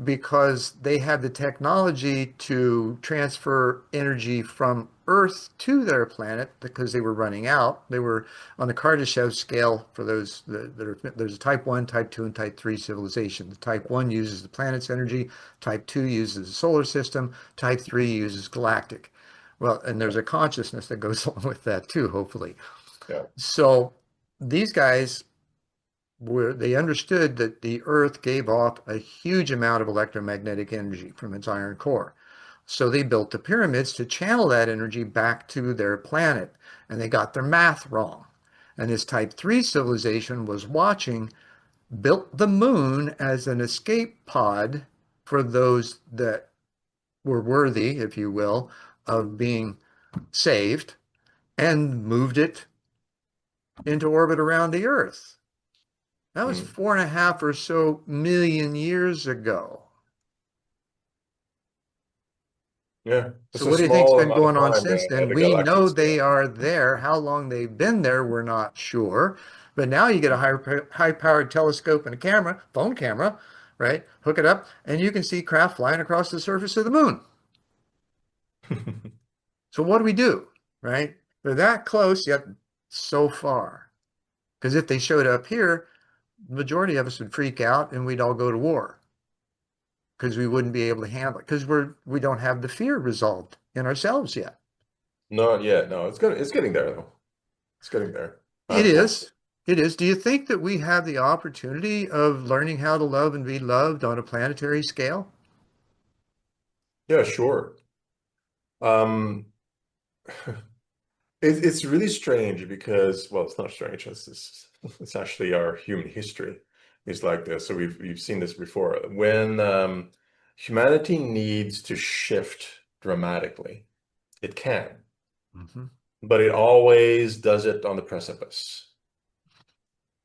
because they had the technology to transfer energy from Earth to their planet because they were running out. They were on the Kardashev scale for those there's a type 1, type 2, and type 3 civilization. The type 1 uses the planet's energy, type 2 uses the solar system, type 3 uses galactic. Well, and there's a consciousness that goes along with that too, hopefully. yeah. So these guys they understood that the Earth gave off a huge amount of electromagnetic energy from its iron core. So they built the pyramids to channel that energy back to their planet, and they got their math wrong. And this type 3 civilization was watching, built the moon as an escape pod for those that were worthy, if you will, of being saved, and moved it into orbit around the Earth. That was Mm, 4.5 or so million years ago. yeah. So It's a what do you think's small been amount of going on time since at then? the We galactic know they scale. are there. How long they've been there, we're not sure. But now you get a high-powered telescope and a camera, phone camera, right? Hook it up, and you can see craft flying across the surface of the moon. So what do we do, right? They're that close, yet so far. Because if they showed up here, the majority of us would freak out and we'd all go to war because we wouldn't be able to handle it because we don't have the fear resolved in ourselves yet. Not yet. No, it's getting there though. It's getting there. It unfortunately. is. It is. Do you think that we have the opportunity of learning how to love and be loved on a planetary scale? Yeah, sure. Um, it's really strange because, well, it's not strange. It's actually our human history is like this. So we've seen this before. When humanity needs to shift dramatically, it can, Hmm. but it always does it on the precipice,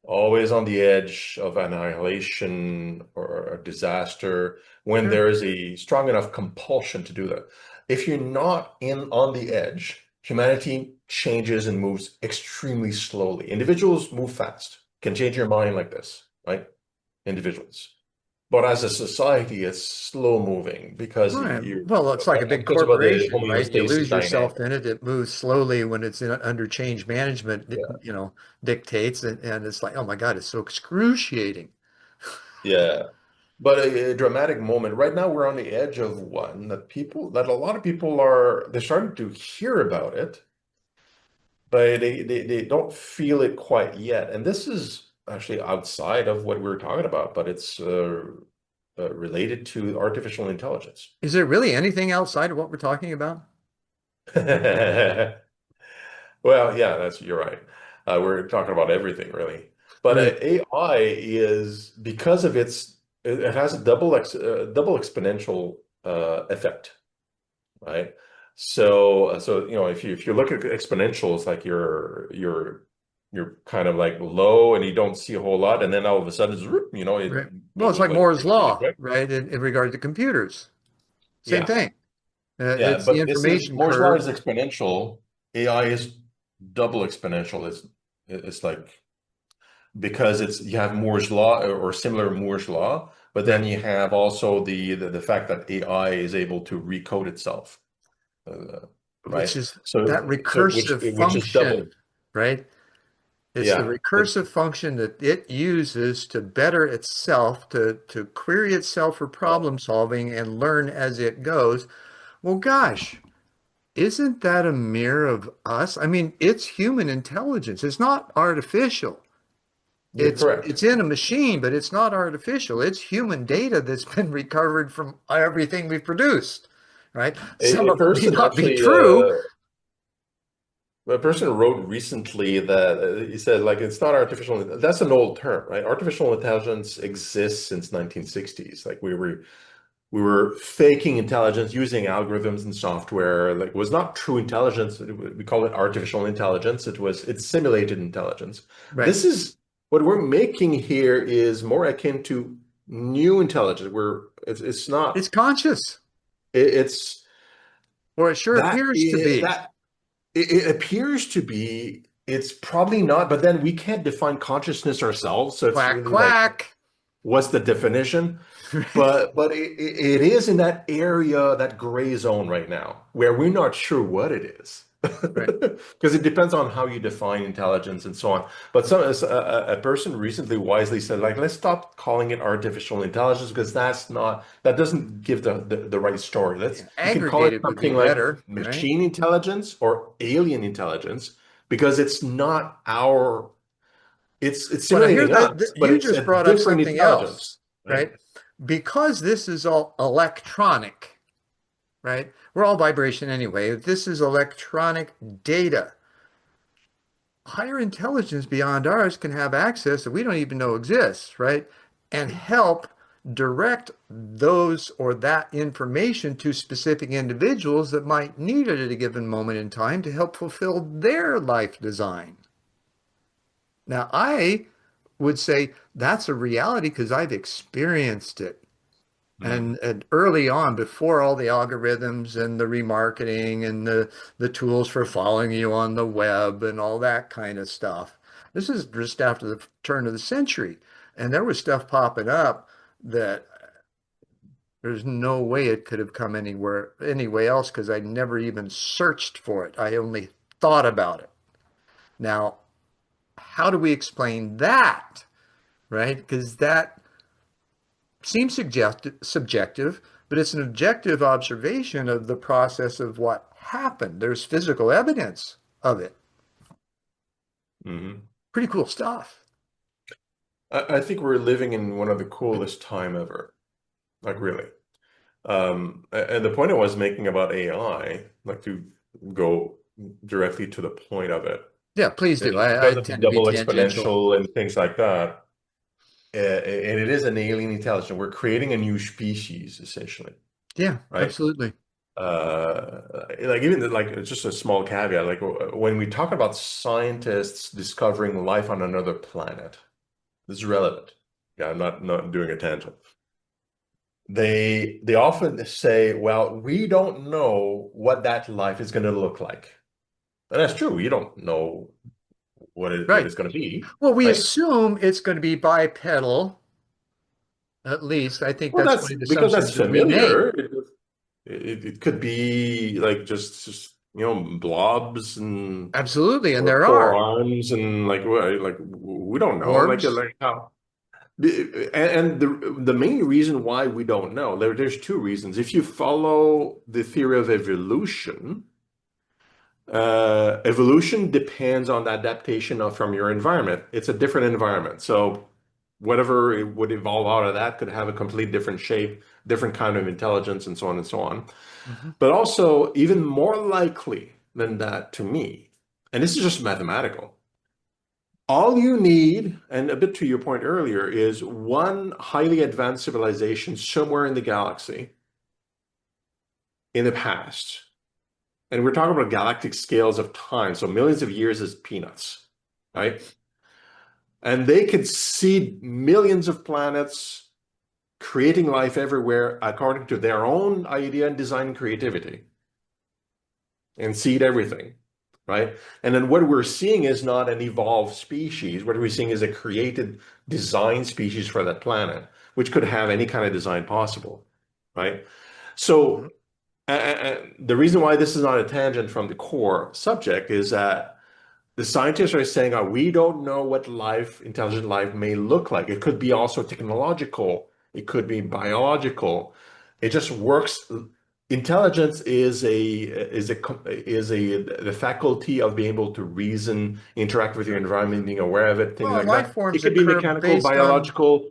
always on the edge of annihilation or a disaster when Sure. there is a strong enough compulsion to do that. If you're not in on the edge, humanity changes and moves extremely slowly. Individuals move fast, can change your mind like this, right? Individuals. But as a society, it's slow moving because Right. you Well, it's like a big because of the corporation, right? You homeostasis lose yourself dynamic. in it. It moves slowly when it's under change management, Yeah. dictates, and it's like, oh my God, it's so excruciating. Yeah. But a dramatic moment. Right now, we're on the edge of one that a lot of people they're starting to hear about it, but they don't feel it quite yet. And this is actually outside of what we're talking about, but it's related to artificial intelligence. Is there really anything outside of what we're talking about? Well, yeah, you're right. We're talking about everything really. But Really? AI is because of it has a double exponential effect. Right? So if you look at exponential, it's like you're kind of like low and you don't see a whole lot, and then all of a sudden, it Right. Well, it's goes like like Moore's really, really law, quick. right? In regard to computers. Same Yeah, thing. yeah. It's the But this is information Moore's law curve. is exponential. AI is double exponential. It's like because you have Moore's law or similar Moore's law, but then Right. you have also the fact that AI is able to recode itself. Which Right? is that So recursive which is function, double. right? It's the Yeah. recursive function that it uses to better itself, to query itself for problem solving and learn as it goes. Well, gosh, isn't that a mirror of us? I mean, it's human intelligence. It's not artificial. You're It's correct. in a machine, but it's not artificial. It's human data that's been recovered from everything we've produced, right? Some A of it may person not be actually, true. a person wrote recently that he said like it's not artificial. That's an old term, right? Artificial intelligence exists since 1960s. Like we were faking intelligence using algorithms and software. Like it was not true intelligence. We call it artificial intelligence. It's simulated intelligence. Right. This is what we're making here is more akin to new intelligence. It's It's not conscious, it's or it sure that appears to i- be. that it appears to be. It's probably not, but then we can't define consciousness ourselves. So it's Quack, really like, quack. what's the definition? Right. But it is in that area, that gray zone right now, where we're not sure what it is. Right. Because it depends on how you define intelligence and so on. But a person recently wisely said, like, let's stop calling it artificial intelligence because that doesn't give the right story. We can call it Aggregated would be something like better, right? machine intelligence or alien intelligence because it's not it's Well, now here simulating us, but you it's just a brought up different something else, intelligence, right? right? Because this is all electronic, right? We're all vibration anyway. This is electronic data. Higher intelligence beyond ours can have access that we don't even know exists, right? And help direct those or that information to specific individuals that might need it at a given moment in time to help fulfill their life design. Now, I would say that's a reality because I've experienced it. Mm. And early on, before all the algorithms and the remarketing and the tools for following you on the web and all that kind of stuff. This is just after the turn of the century. And there was stuff popping up that there's no way it could have come anyway else because I never even searched for it. I only thought about it. Now, how do we explain that? Right? Because that seems subjective, but it's an objective observation of the process of what happened. There's physical evidence of it. Hmm. Pretty cool stuff. I think we're living in one of the coolest time ever. Like really. And the point I was making about AI, like to go directly to the point of it, Yeah, please do. I because of the tend to be double tangential. exponential and things like that, and it is an alien intelligence. We're creating a new species, essentially, Yeah, right? absolutely. Like even like just a small caveat, like when we talk about scientists discovering life on another planet, this is relevant. Yeah, I'm not doing a tangent. They often say, well, we don't know what that life is going to look like. And that's true. You don't know what Right. it's going to be, Well, we right? assume it's going to be bipedal, at least. I think Well, that's that's one of the because that's assumptions that we make. familiar. It could be like just blobs and Absolutely. And or there four are arms and like we don't know orbs. like how. And the main reason why we don't know, there's two reasons. If you follow the theory of evolution, evolution depends on the adaptation from your environment. It's a different environment. So whatever it would evolve out of that could have a complete different shape, different kind of intelligence, and so on and so on. Mhm. But also, even more likely than that to me, and this is just mathematical, all you need, and a bit to your point earlier, is one highly advanced civilization somewhere in the galaxy in the past. And we're talking about galactic scales of time, so millions of years is peanuts, right? And they could seed millions of planets, creating life everywhere according to their own idea and design and creativity, and seed everything, right? And then what we're seeing is not an evolved species. What we're seeing is a created design species for that planet, which could have any kind of design possible, right? Mhm. So the reason why this is not a tangent from the core subject is that the scientists are saying, oh, we don't know what life, intelligent life may look like. It could be also technological. It could be biological. It just works. Intelligence is the faculty of being able to reason, interact with your environment, being aware of it, things Well, like life that. It forms could be occur mechanical, based on, biological.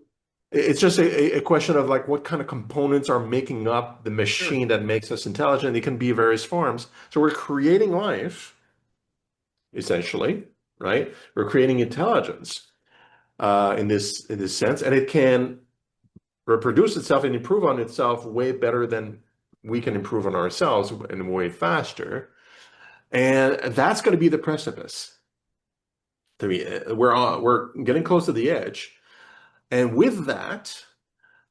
It's just a question of like what kind of components are making up the sure. machine that makes us intelligent. It can be various forms. So we're creating life essentially, right? We're creating intelligence in this sense, and it can reproduce itself and improve on itself way better than we can improve on ourselves and way faster. And that's going to be the precipice. To me, we're getting close to the edge, and with that,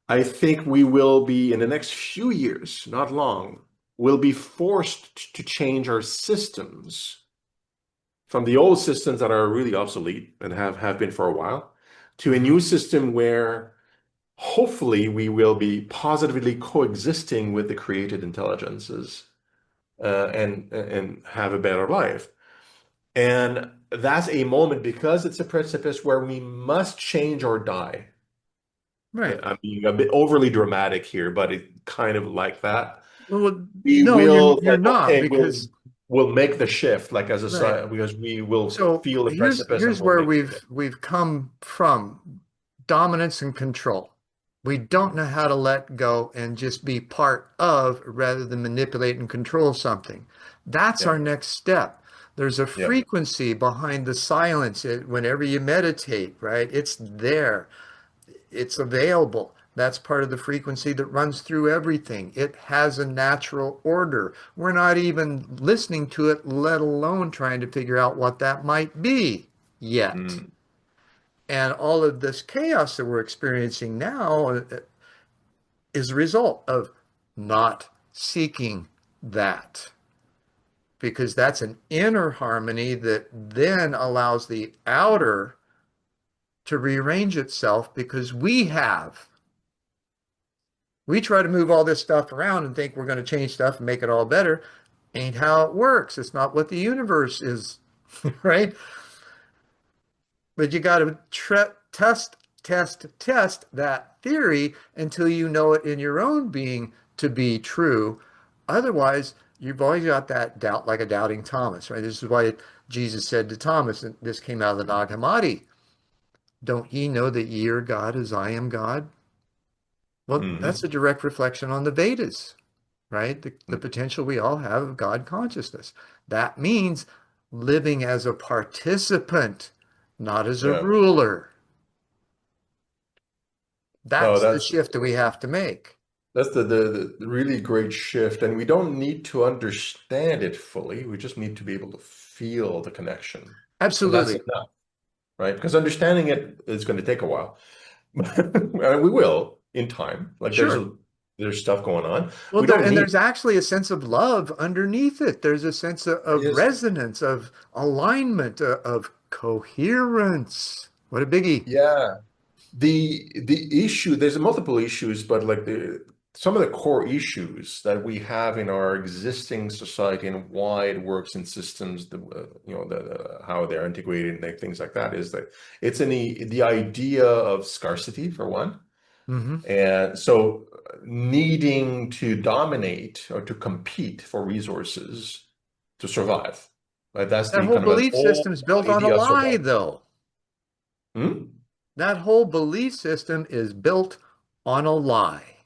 I think we will be in the next few years, not long, will be forced to change our systems from the old systems that are really obsolete and have been for a while to a Mhm. new system where hopefully we will be positively coexisting with the created intelligences and have a better life. And that's a moment because it's a precipice where we must change or die. Right. I'm being a bit overly dramatic here, but it kind of like that. Well, We no, will you're like, not okay, because we'll make the shift like as a right. side because we will So feel the precipice and here's we'll where make the we've shift. come from: dominance and control. We don't know how to let go and just be part of rather than manipulate and control something. That's Yeah, our next step. There's a yeah, frequency behind the silence. Whenever you meditate, right? It's there. It's available. That's part of the frequency that runs through everything. It has a natural order. We're not even listening to it, let alone trying to figure out what that might be yet. mm, And all of this chaos that we're experiencing now is a result of not seeking that. Because that's an inner harmony that then allows the outer to rearrange itself because we try to move all this stuff around and think we're going to change stuff and make it all better. Ain't how it works. It's not what the universe is, right? But you got to test that theory until you know it in your own being to be true. Otherwise, you've always got that doubt, like a doubting Thomas, right? This is why Jesus said to Thomas, and this came out of the Nag Hammadi, don't ye know that ye are God as I am God? Well, that's a Hmm. direct reflection on the Vedas, right? The potential we all have of God consciousness. That means living as a participant, not as a Yeah. ruler. No, That's the shift that we have to make. that's the really great shift, and we don't need to understand it fully. We just need to be able to feel the connection, and that's Absolutely. enough, right? Because understanding it is going to take a while. And we will in time. Like Sure. there's stuff going on. Well, We don't need. there's actually a sense of love underneath it. There's a sense of Yes. resonance, of alignment, of coherence. What a biggie. Yeah. The issue, there's multiple issues, but like the some of the core issues that we have in our existing society and why it works in systems, how they're integrated and like, things like that, is that it's in the idea of scarcity for one, Hmm. and so needing to dominate or to compete for resources to survive. Right? That's That the whole kind of an belief old system's built on a idea of lie, survival. though. Hmm? That whole belief system is built on a lie.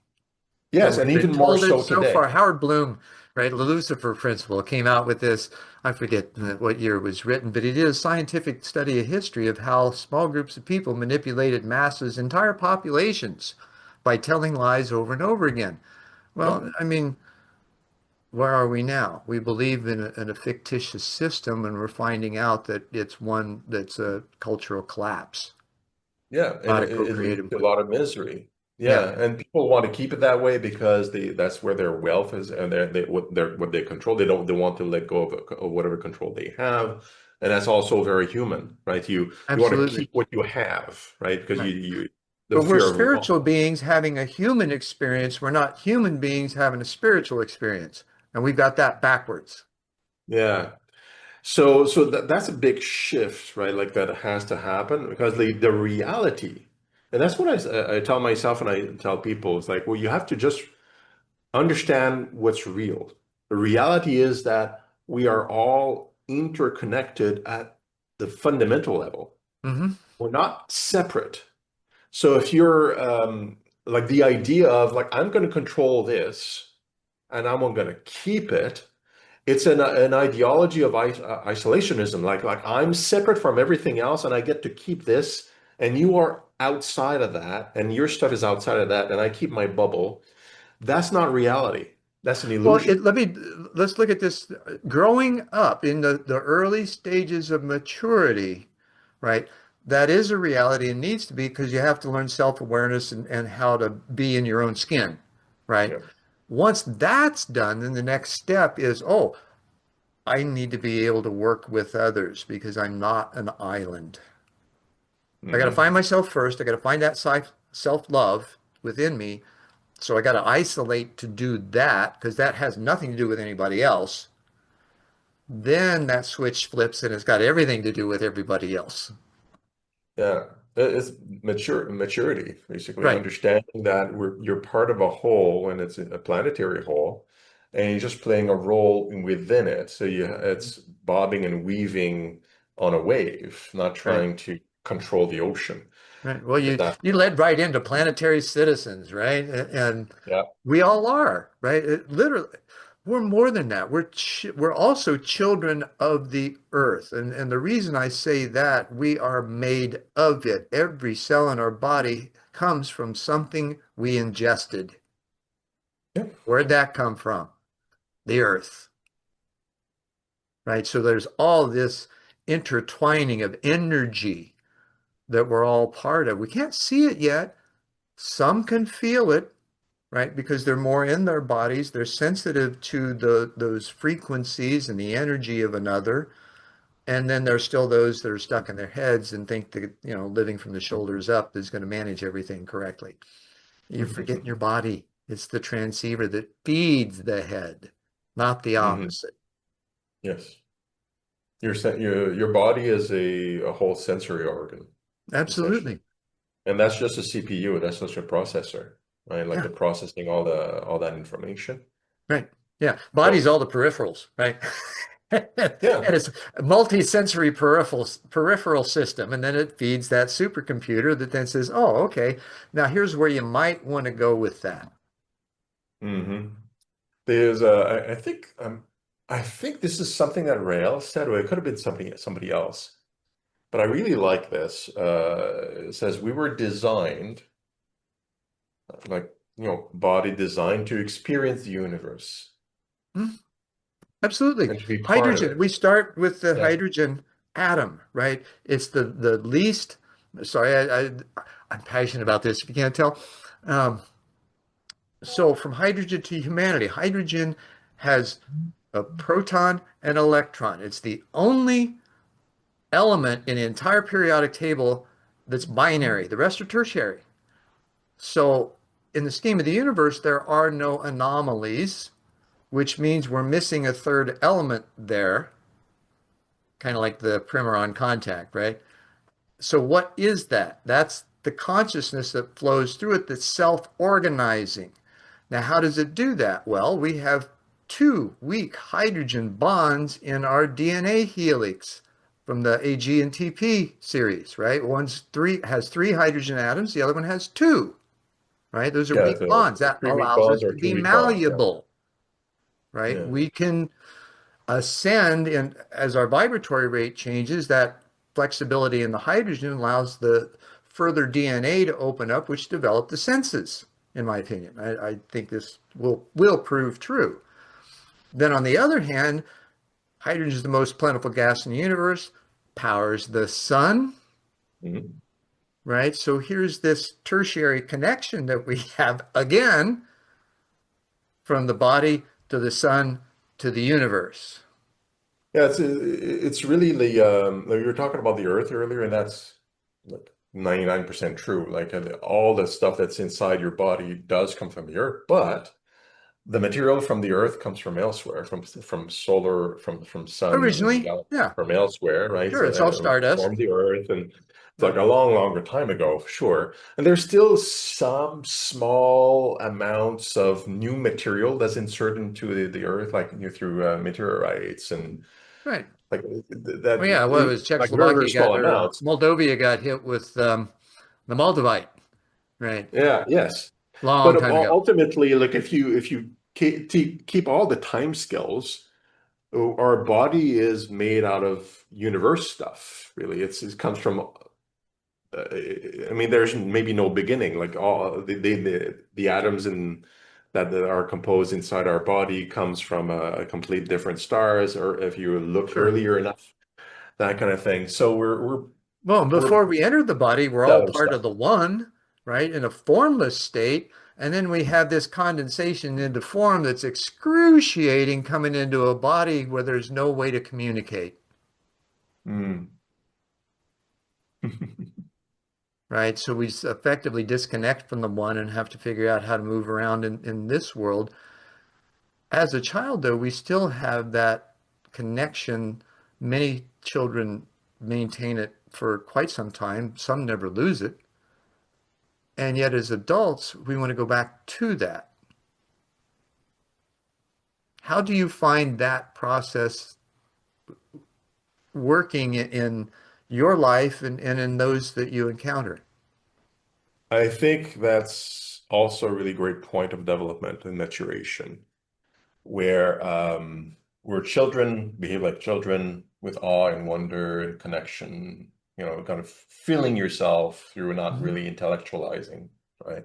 And Yes, and we've been even more told it so so far. today. Howard Bloom, right, the Lucifer Principle, came out with this. I forget what year it was written, but he did a scientific study of history of how small groups of people manipulated masses, entire populations, by telling lies over and over again. Yeah. Well, I mean, where are we now? We believe in a fictitious system, and we're finding out that it's one that's a cultural collapse, Yeah, and not a it leads co-creative to a one. lot of misery. Yeah, Yeah, and people want to keep it that way because that's where their wealth is and what they control. They want to let go of whatever control they have, and that's also very human, right? You want to absolutely. keep what you have, right? Because Right. you the But we're fear of loss. spiritual beings having a human experience. We're not human beings having a spiritual experience. And we've got that backwards. Yeah. So that's a big shift, right? Like that has to happen because the reality, and that's what I tell myself and I tell people, it's like, well, you have to just understand what's real. The reality is that we are all interconnected at the fundamental level. Hmm. We're not separate. So if you're like the idea of like, I'm going to control this and I'm going to keep it, it's an ideology of isolationism. Like I'm separate from everything else and I get to keep this and you are outside of that and your stuff is outside of that and I keep my bubble. That's not reality. That's an Well, illusion. let's look at this. Growing up in the early stages of maturity, right? That is a reality and needs to be because you have to learn self-awareness and how to be in your own skin, right? Yeah. Once that's done, then the next step is, oh, I need to be able to work with others because I'm not an island. I got to Hmm. find myself first. I got to find that self-love within me. So I got to isolate to do that because that has nothing to do with anybody else. Then that switch flips and it's got everything to do with everybody else. Yeah. It's maturity, basically Right. understanding that you're part of a whole and it's a planetary whole, and you're just playing a role within it. So it's bobbing and weaving on a wave, not Right. trying to control the ocean. Right. Well, Because that, you led right into planetary citizens, right? And yeah. we all are, right? Literally, we're more than that. We're also children of the earth. And the reason I say that, we are made of it. Every cell in our body comes from something we ingested. Yeah. Where'd that come from? The earth, right? So there's all this intertwining of energy that we're all part of. We can't see it yet. Some can feel it, right? Because they're more in their bodies. They're sensitive to those frequencies and the energy of another. And then there's still those that are stuck in their heads and think that, living from the shoulders up is going to manage everything correctly. You're forgetting your body. It's the transceiver that feeds the head, not the Hmm. opposite. Yes. Your body is a whole sensory organ, essentially. Absolutely. And that's just a CPU, that's just a processor, right? Like Yeah, the processing all that information. right. Yeah, body's So all the peripherals, right? And yeah. it's a multi-sensory peripheral system, and then it feeds that supercomputer that then says, "Oh, okay, now here's where you might want to go with that." hmm There's I think this is something that Rael said, or it could have been somebody else. But I really like this. It says we were designed, like, body designed to experience the universe Hmm, absolutely. and to be part of Hydrogen. it. We start with the Yeah. hydrogen atom, right? It's the least. Sorry, I'm passionate about this. If you can't tell. Um, so from hydrogen to humanity, hydrogen has a proton and electron. It's the only element in the entire periodic table that's binary. The rest are tertiary. So in the scheme of the universe, there are no anomalies, which means we're missing a third element there, kind of like the Primeron contact, right? So what is that? That's the consciousness that flows through it that's self-organizing. Now, how does it do that? Well, we have two weak hydrogen bonds in our DNA helix from the AG and TP series, right? Has three hydrogen atoms, the other one has two, right? Those are Yeah, weak the bonds. That three week allows us bonds or to two be week bonds. Yeah. malleable, right? Yeah. We can ascend, and as our vibratory rate changes, that flexibility in the hydrogen allows the further DNA to open up, which develop the senses, in my opinion. I think this will prove true. Then on the other hand, hydrogen is the most plentiful gas in the universe, powers the sun, Mhm. right? So here's this tertiary connection that we have again from the body to the sun to the universe. Yeah, it's really like you were talking about the Earth earlier, and that's like 99% true. Like all the stuff that's inside your body does come from the Earth, but the material from the Earth comes from elsewhere, from solar, from sun and Originally, galaxies, yeah, from elsewhere, right? sure, it's all Formed stardust. the Earth, and it's like Right. a long, longer time ago, sure. And there's still some small amounts of new material that's inserted into the Earth, like through meteorites and Right. like Well, yeah, well, it was like very, very Czechoslovakia got, small or amounts. Moldovia got hit with the Moldavite, right? Yeah, yes. Long But time ago. ultimately, like if you keep all the time scales. Our body is made out of universe stuff, really. It comes from, I mean, there's maybe no beginning. Like all the atoms that are composed inside our body comes from a complete different stars, or if you look Sure. earlier enough, that kind of thing. So Well, we're before we entered the body, we're all stellar part stuff. of the one, right? In a formless state. And then we have this condensation into form that's excruciating coming into a body where there's no way to communicate, Mm. right? So we effectively disconnect from the one and have to figure out how to move around in this world. As a child, though, we still have that connection. Many children maintain it for quite some time. Some never lose it. And yet, as adults, we want to go back to that. How do you find that process working in your life and in those that you encounter? I think that's also a really great point of development and maturation, where children behave like children with awe and wonder and connection, kind of feeling yourself through not Mhm. really intellectualizing, right?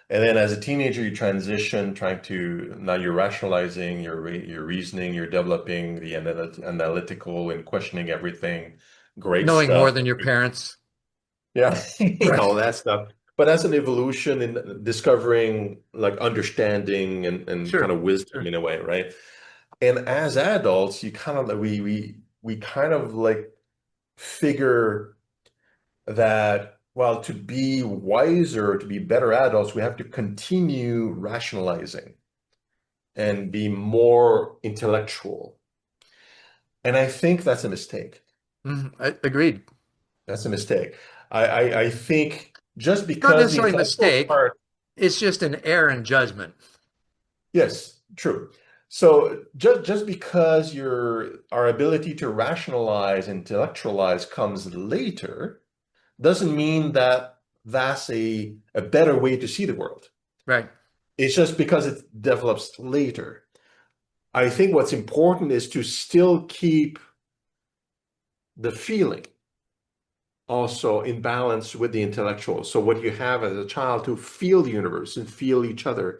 And then as a teenager, you transition, trying to now you're rationalizing, you're reasoning, you're developing the analytical and questioning everything. Great Knowing more stuff. than your parents. Yeah, Right. all that stuff. But as an evolution in discovering like understanding and kind Sure. of wisdom Sure. in a way, right? And as adults, you kind of we kind of like figure that, well, to be wiser, to be better adults, we have to continue rationalizing and be more intellectual. And I think that's a mistake. Agreed. That's a mistake. I think just Not because the necessarily a intellectual mistake. part, It's just an error in judgment. yes, true. So just because our ability to rationalize, intellectualize comes later, doesn't mean that that's a better way to see the world. Right. It's just because it develops later. I think what's important is to still keep the feeling also in balance with the intellectual. So what you have as a child to feel the universe and feel each other,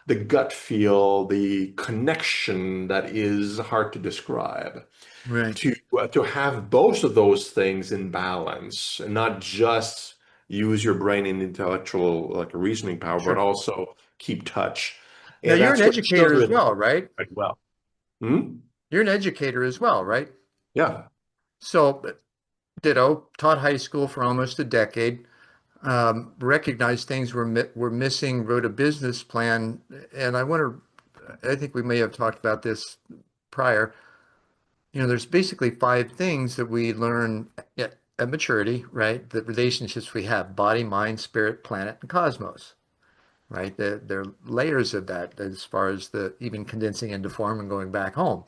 the gut feel, the connection that is hard to describe, Right. to have both of those things in balance and not just use your brain and intellectual like reasoning power, but Sure. also keep touch. Now And you're an that's where educator as children well, right? do well. Hmm? You're an educator as well, right? Yeah. So, ditto, taught high school for almost a decade. Recognized things were missing, wrote a business plan, and I think we may have talked about this prior. There's basically five things that we learn at maturity, right? The relationships we have: body, mind, spirit, planet, and cosmos, right? They're layers of that as far as the even condensing into form and going back home.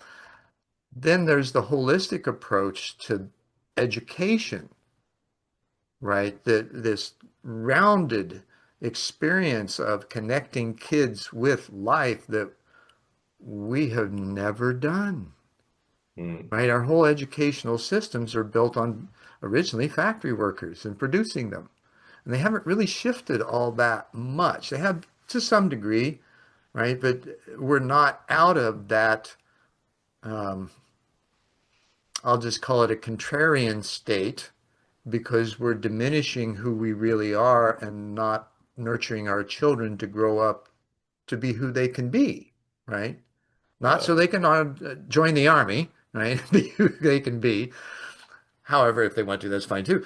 Then there's the holistic approach to education, right? This rounded experience of connecting kids with life that we have never done, Mm. right? Our whole educational systems are built on originally factory workers and producing them. And they haven't really shifted all that much. They have to some degree, right? But we're not out of that, um, I'll just call it a contrarian state, because we're diminishing who we really are and not nurturing our children to grow up to be who they can be, right? Not Yeah. so they can join the army, right? Be who they can be. However, if they want to, that's fine too.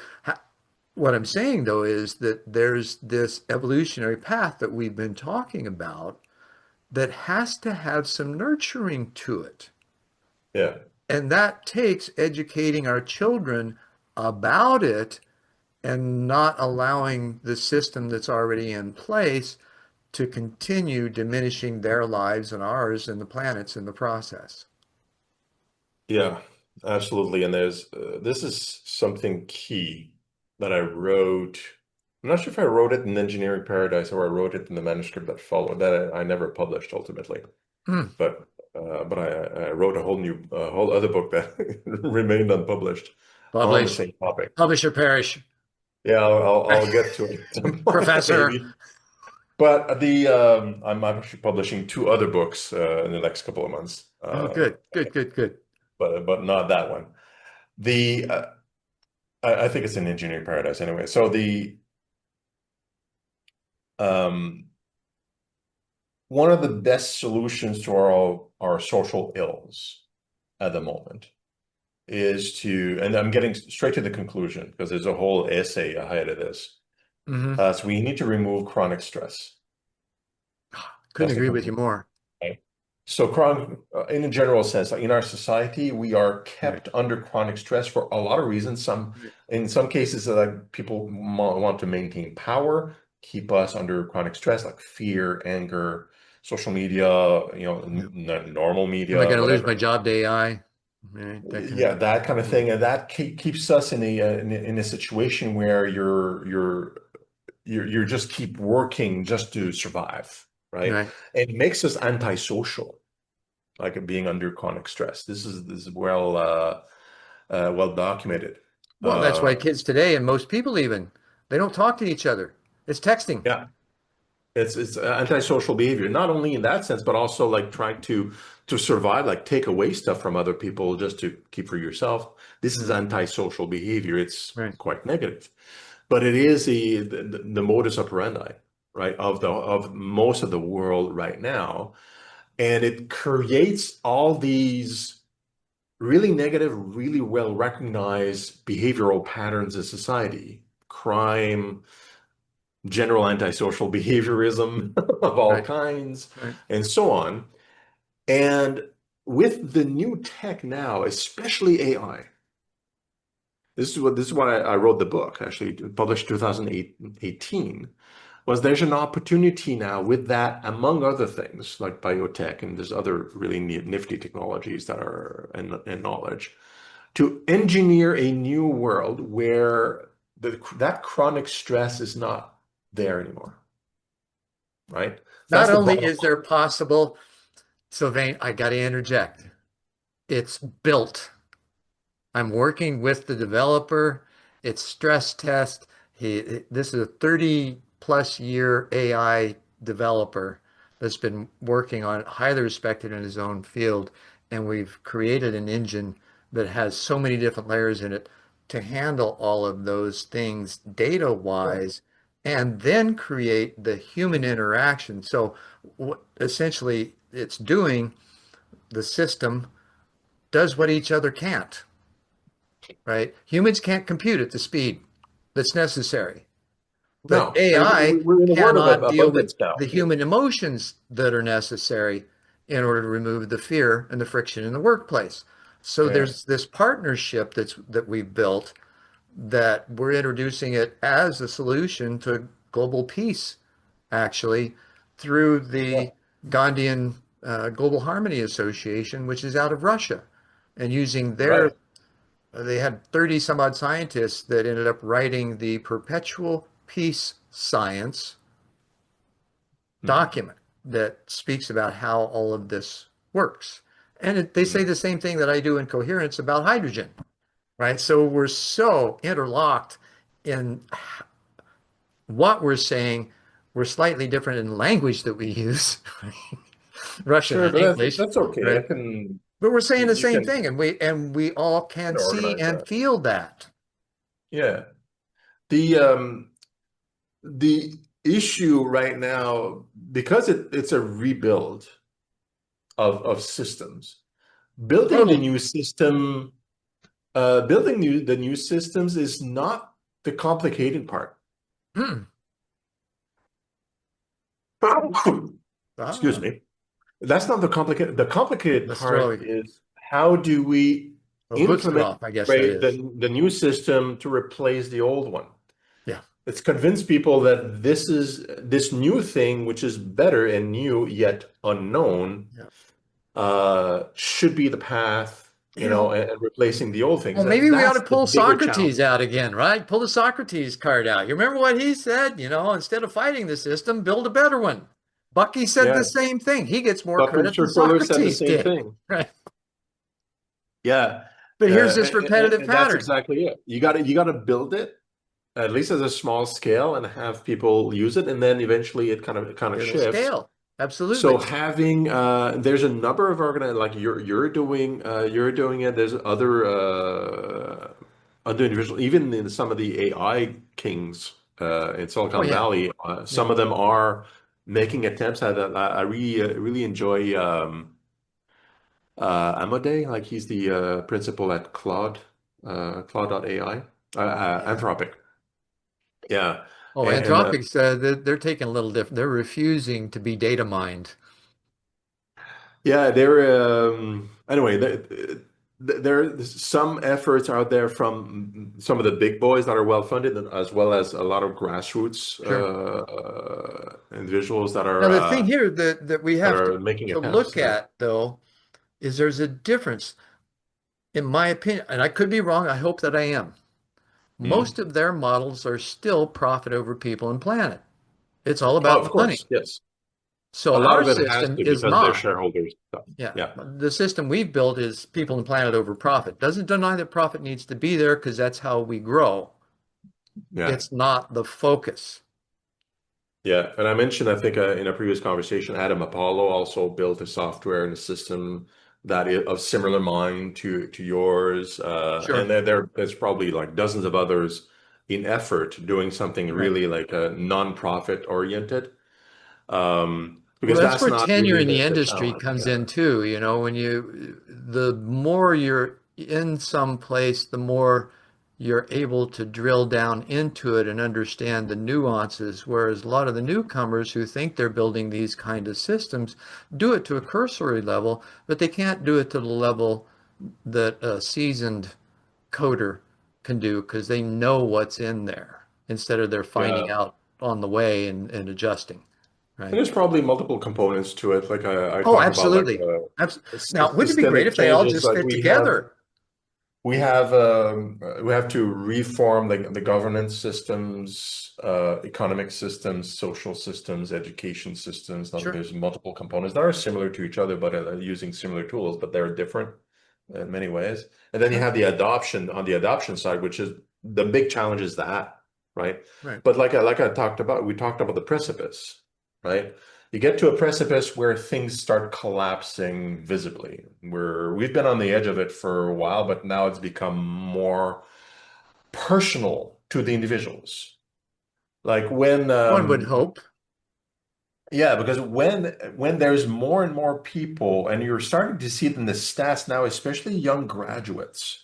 What I'm saying though is that there's this evolutionary path that we've been talking about that has to have some nurturing to it. Yeah. And that takes educating our children about it and not allowing the system that's already in place to continue diminishing their lives and ours and the planet's in the process. Yeah, absolutely. And this is something key that I wrote. I'm not sure if I wrote it in Engineering Paradise or I wrote it in the manuscript that followed that I never published ultimately. Hmm. But I wrote a whole other book that remained unpublished on the Publish, same topic. publish or perish. Yeah, I'll get to it at some point, Professor. maybe. But I'm actually publishing two other books in the next couple of months. Oh, good, good, good, good. But not that one. The I think it's in Engineering Paradise anyway. So the um, one of the best solutions to our social ills at the moment is to, and I'm getting straight to the conclusion because there's a whole essay ahead of this. Hmm. So we need to remove chronic stress. Couldn't That's the agree with you conclusion. more. Right? So chronic, in a general sense, like in our society, we are Right. kept under chronic stress for a lot of reasons. In some cases, like people want to maintain power, keep us under chronic stress, like fear, anger, social media, Yeah. normal Am I media, going to lose whatever. my job to AI? Right, that kind of Yeah, thing. that kind of thing, and that keeps us in a situation where you're just keep working just to survive, right? Right. And it makes us antisocial, like being under chronic stress. This is well documented. Well, that's Uh, why kids today and most people even, they don't talk to each other. It's texting. yeah, it's antisocial behavior, not only in that sense, but also like trying to survive, like take away stuff from other people just to keep for yourself. This is Right. antisocial behavior. It's Right. quite negative, but it is the modus operandi, right, of most of the world right now, and it creates all these really negative, really well recognized behavioral patterns in society, crime, general antisocial behaviorism of all Right. kinds, Right. and so on. And with the new tech now, especially AI, this is what I wrote the book, actually published 2018. was there's an opportunity now with that, among other things like biotech and there's other really nifty technologies that are and knowledge to engineer a new world where that chronic stress is not there anymore, right? That's Not the only bottom is there possible, Sylvain, I got to interject. It's built. I'm working with the developer. It's stress test. This is a 30 plus year AI developer that's been working on it, highly respected in his own field. And we've created an engine that has so many different layers in it to handle all of those things data line. wise and then create the human interaction. So essentially it's doing, the system does what each other can't, right? Humans can't compute at the speed that's necessary, but No, AI we're in a world of cannot deal with abundance now. the human emotions that are necessary in order to remove the fear and the friction in the workplace. So Yeah, there's this partnership that we've built that we're introducing it as a solution to global peace, actually, through yeah, the Gandhian Global Harmony Association, which is out of Russia, and using their right. they had 30 some odd scientists that ended up writing the perpetual peace science Mhm, document that speaks about how all of this works. And they mhm. say the same thing that I do in coherence about hydrogen, right? So we're so interlocked in what we're saying. We're slightly different in language that we use, Russian Sure, and but English, that's okay. I right? can But we're saying the you same thing, and we all can can see organize and that. feel that. Yeah. The issue right now, because it's a rebuild of systems, building the Totally. new system, the new systems is not the complicated part. Hmm. Excuse Ah, me. That's not the complicated. The complicated let's part throw is how do we a implement Hutztraff, I guess that is. the new system to replace the old one? Yeah. Let's convince people that this new thing, which is better and new yet unknown, Yeah. should be the path, You know, and replacing the old things. well, maybe we ought to That's the pull bigger challenge. Socrates out again, right? Pull the Socrates card out. You remember what he said? Instead of fighting the system, build a better one. Bucky said the Yeah, same thing. He gets more credit than Buckminster Fuller said the Socrates same did, thing. right? Yeah, But here's this repetitive and that's pattern. exactly it. You got to build it at least as a small scale and have people use it, and then eventually it kind of It'll shifts. scale. So Absolutely. having there's a number of like you're doing it. There's other individuals, even in some of the AI kings in Oh, Silicon yeah. Valley. Yeah. Some of them are making attempts at that. I really enjoy Amode, like he's the principal at Claude.ai, Yeah. Anthropic. Yeah, Oh, and Anthropic's, they're taking a little different. They're refusing to be data mined. yeah, anyway, there are some efforts out there from some of the big boys that are well funded, as well as a lot of grassroots Sure. individuals Now, the thing here that we that have are making to attempts. look Yeah. at, though, is there's a difference, in my opinion, and I could be wrong. I hope that I am. Mhm. Most of their models are still profit over people and planet. It's all Oh, about of the money. course, yes. So A lot our of it has system to is because they're not. shareholders. Yeah. Yeah, The system we've built is people and planet over profit. Doesn't deny that profit needs to be there because that's how we grow. yeah. It's not the focus. Yeah, and I mentioned, I think, in a previous conversation, Adam Apollo also built a software and a system that is of similar mind to yours, and Sure. there's probably like dozens of others in effort doing something Right. really like a non-profit oriented, Well, because that's that's where not tenure really in the the industry challenge. comes Yeah, in too. The more you're in some place, the more you're able to drill down into it and understand the nuances. Whereas a lot of the newcomers who think they're building these kind of systems do it to a cursory level, but they can't do it to the level that a seasoned coder can do because they know what's in there instead of they're finding yeah. out. on the way and adjusting, And right? there's probably multiple components to it. Like I Oh, talked about, like absolutely. Now, wouldn't it be great systemic if they all changes. just Like fit together? we have to reform the governance systems, economic systems, social systems, education systems. Now, Sure. there's multiple components that are similar to each other, but using similar tools, but they're different in many ways. And then you Sure. have the adoption on the adoption side, which is the big challenge is that, right? Right. But like I talked about, we talked about the precipice, right? You get to a precipice where things start collapsing visibly. We've been on the edge of it for a while, but now it's become more personal to the individuals. Like when One would hope. yeah, because when there's more and more people, and you're starting to see it in the stats now, especially young graduates,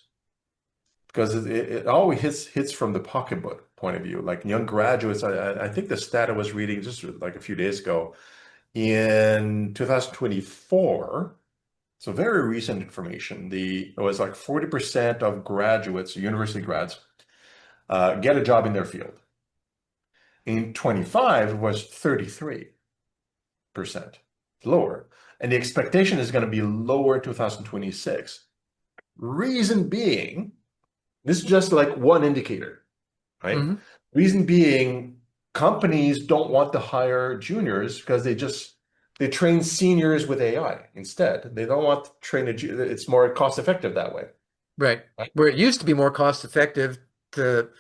because it always hits from the pocketbook point of view. Like young graduates, I think the stat I was reading just like a few days ago, in 2024, so very recent information, it was like 40% of graduates, university grads, get a job in their field. In 25, it was 33%, lower. And the expectation is going to be lower in 2026. Reason being, this is just like one indicator, right? Hmm. Reason being, companies don't want to hire juniors because they train seniors with AI instead. They don't want to train it's more cost effective that way. Right. Right? Where it used to be more cost effective to,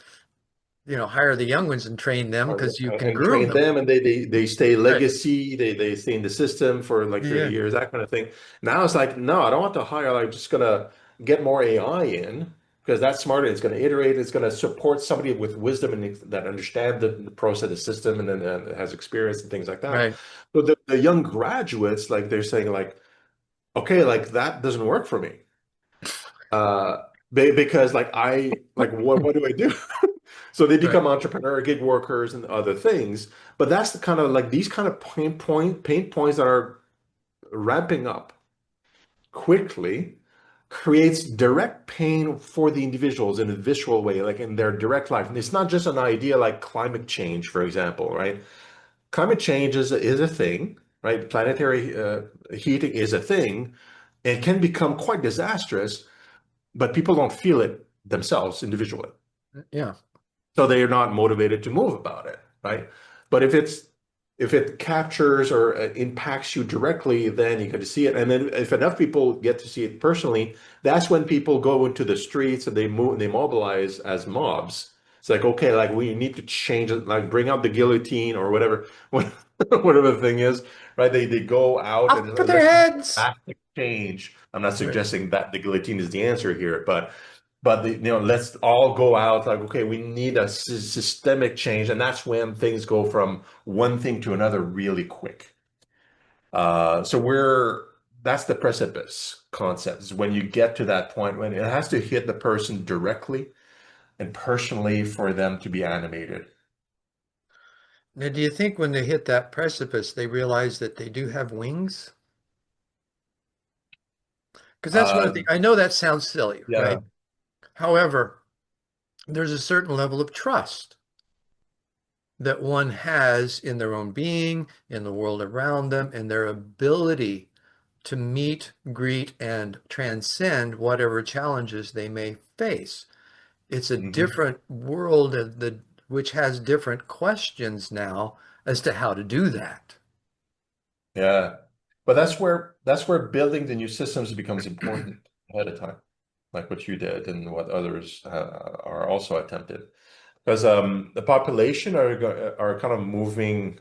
hire the young ones and train them because you can And groom train them. them, and they stay Right. legacy, they stay in the system for like 30 Yeah. years, that kind of thing. Now it's like, no, I don't want to hire, I'm just gonna get more AI in because that's smarter. It's going to iterate, it's going to support somebody with wisdom and that understand the process, the system, and then has experience and things like that. Right. So the young graduates, like they're saying like, okay, like that doesn't work for me. Uh because like what do I do? So they Right. become entrepreneur, gig workers, and other things. But that's the kind of like these kind of pain points that are ramping up quickly creates direct pain for the individuals in a visual way, like in their direct life. And it's not just an idea like climate change, for example, right? Climate change is a thing, right? Planetary heating is a thing. It can become quite disastrous, but people don't feel it themselves individually. Yeah. So they are not motivated to move about it, right? But if it captures or impacts you directly, then you get to see it. And then if enough people get to see it personally, that's when people go into the streets and they mobilize as mobs. It's like, okay, like we need to change it, like bring out the guillotine or whatever, whatever the thing is, right? They go out and Off with their let's heads. drastic change. I'm not Right. suggesting that the guillotine is the answer here, but let's all go out like, okay, we need a systemic change, and that's when things go from one thing to another really quick. So that's the precipice concept, is when you get to that point when it has to hit the person directly and personally for them to be animated. Now, do you think when they hit that precipice, they realize that they do have wings? Because that's one Uh, thing. I know that sounds silly, right? yeah. However, there's a certain level of trust that one has in their own being, in the world around them, and their ability to meet, greet, and transcend whatever challenges they may face. It's a Mhm. different world which has different questions now as to how to do that. Yeah. But that's where building the new systems becomes important ahead of time, like what you did and what others are also attempted. Because the population are kind of moving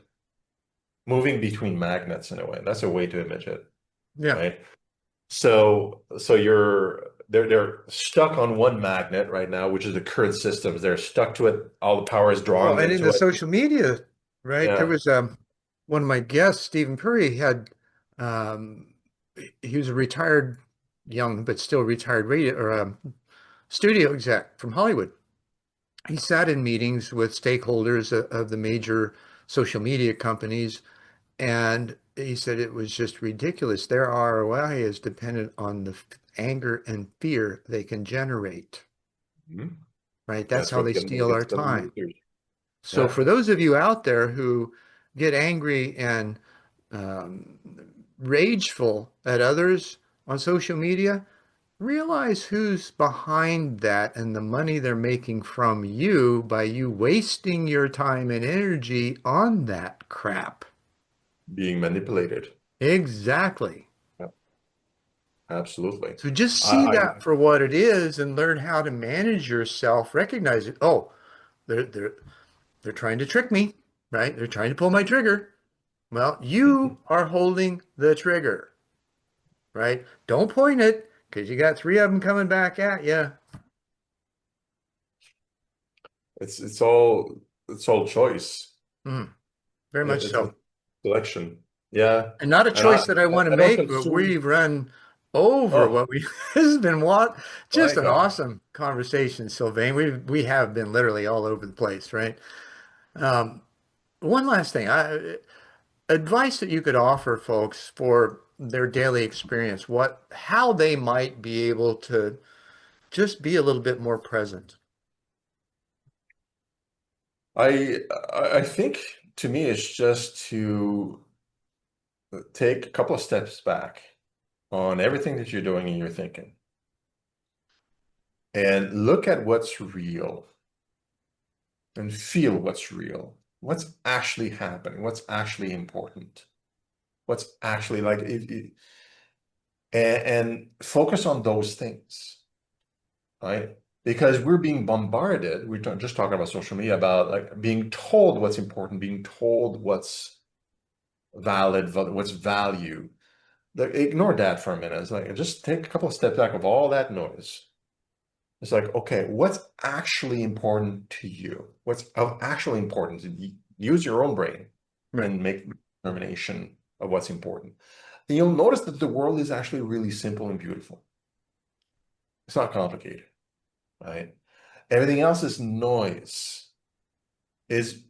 between magnets in a way. That's a way to image it, Yeah. right? So they're stuck on one magnet right now, which is the current systems. They're stuck to it. All the power is Well, drawing and them in to the it. social media, right? There Yeah. was one of my guests, Stephen Curry, had um, he was a retired, young but still retired radio or studio exec from Hollywood. He sat in meetings with stakeholders of the major social media companies, and he said it was just ridiculous. Their ROI is dependent on the anger and fear they can generate, Mhm. right? That's That's how what they steal our gets them time. users. So Yeah. for those of you out there who get angry and um, rageful at others on social media, realize who's behind that and the money they're making from you by you wasting your time and energy on that crap. Being manipulated. Exactly. Yeah, absolutely. So just see I that for what it is and learn how to manage yourself, recognize it. Oh, they're they're trying to trick me, right? They're trying to pull my trigger. Well, you are holding the trigger, right? Don't point it because you got three of them coming back at you. it's it's all choice. Mm, very much It's a so. selection. Yeah. And not a And I choice that I want to I don't make, but consume. we've run over Oh what we this has been my just an God. awesome conversation, Sylvain. We have been literally all over the place, right? Um, one last thing, advice that you could offer folks for their daily experience, how they might be able to just be a little bit more present. I think to me it's just to take a couple of steps back on everything that you're doing and you're thinking and look at what's real and feel what's real. What's actually happening? What's actually important? What's actually like and focus on those things, right? Because we're being bombarded, we're just talking about social media, about like being told what's important, being told what's valid, what's value. Ignore that for a minute. It's like just take a couple of steps back of all that noise. It's like, okay, what's actually important to you? What's of actual importance? Use your own brain Right. and make determination of what's important. And you'll notice that the world is actually really simple and beautiful. It's not complicated, right? Everything else is noise. Is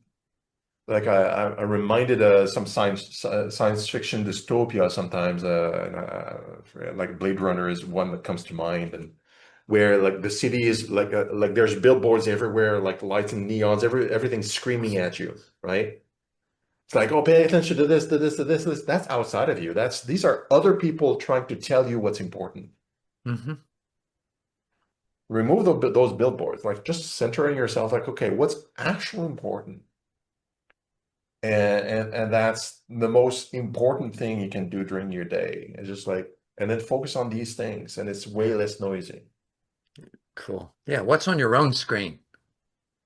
like I reminded some science fiction dystopia sometimes. Like Blade Runner is one that comes to mind, and where like the city is like there's billboards everywhere, like lights and neons, everything's screaming at you, right? It's like, oh, pay attention to this, to this, to this, this. That's outside of you. These are other people trying to tell you what's important. Hmm. Remove those billboards. Like just centering yourself. Like, okay, what's actually important? And that's the most important thing you can do during your day. It's just like, and then focus on these things, and it's way less noisy. Cool. Yeah. What's on your own screen,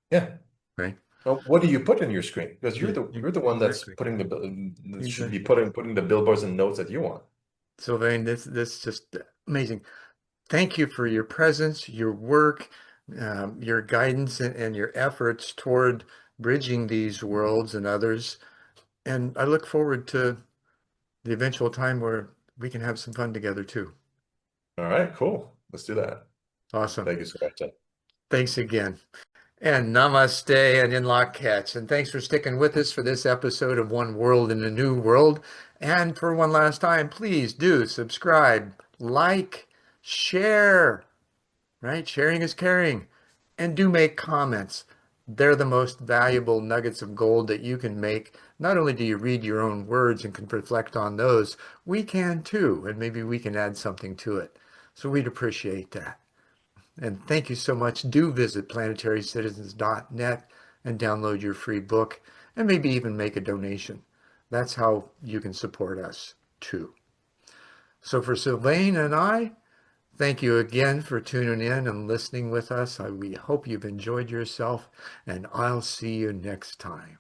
Yeah. right? Well, what do you put in your screen? Because Yeah, you're the one that's exactly. that should be Exactly. putting the billboards and notes that you want. Sylvain, this is just amazing. Thank you for your presence, your work, your guidance, and your efforts toward bridging these worlds and others. And I look forward to the eventual time where we can have some fun together too. All right, cool. Let's do that. Awesome. Thank you so much. Thanks again. And namaste and inlock catch. And thanks for sticking with us for this episode of One World in a New World. And for one last time, please do subscribe, like, share, right? Sharing is caring. And do make comments. They're the most valuable nuggets of gold that you can make. Not only do you read your own words and can reflect on those, we can too. And maybe we can add something to it. So we'd appreciate that. And thank you so much. Do visit planetarycitizens.net and download your free book and maybe even make a donation. That's how you can support us too. So for Sylvain and I, thank you again for tuning in and listening with us. We hope you've enjoyed yourself, and I'll see you next time.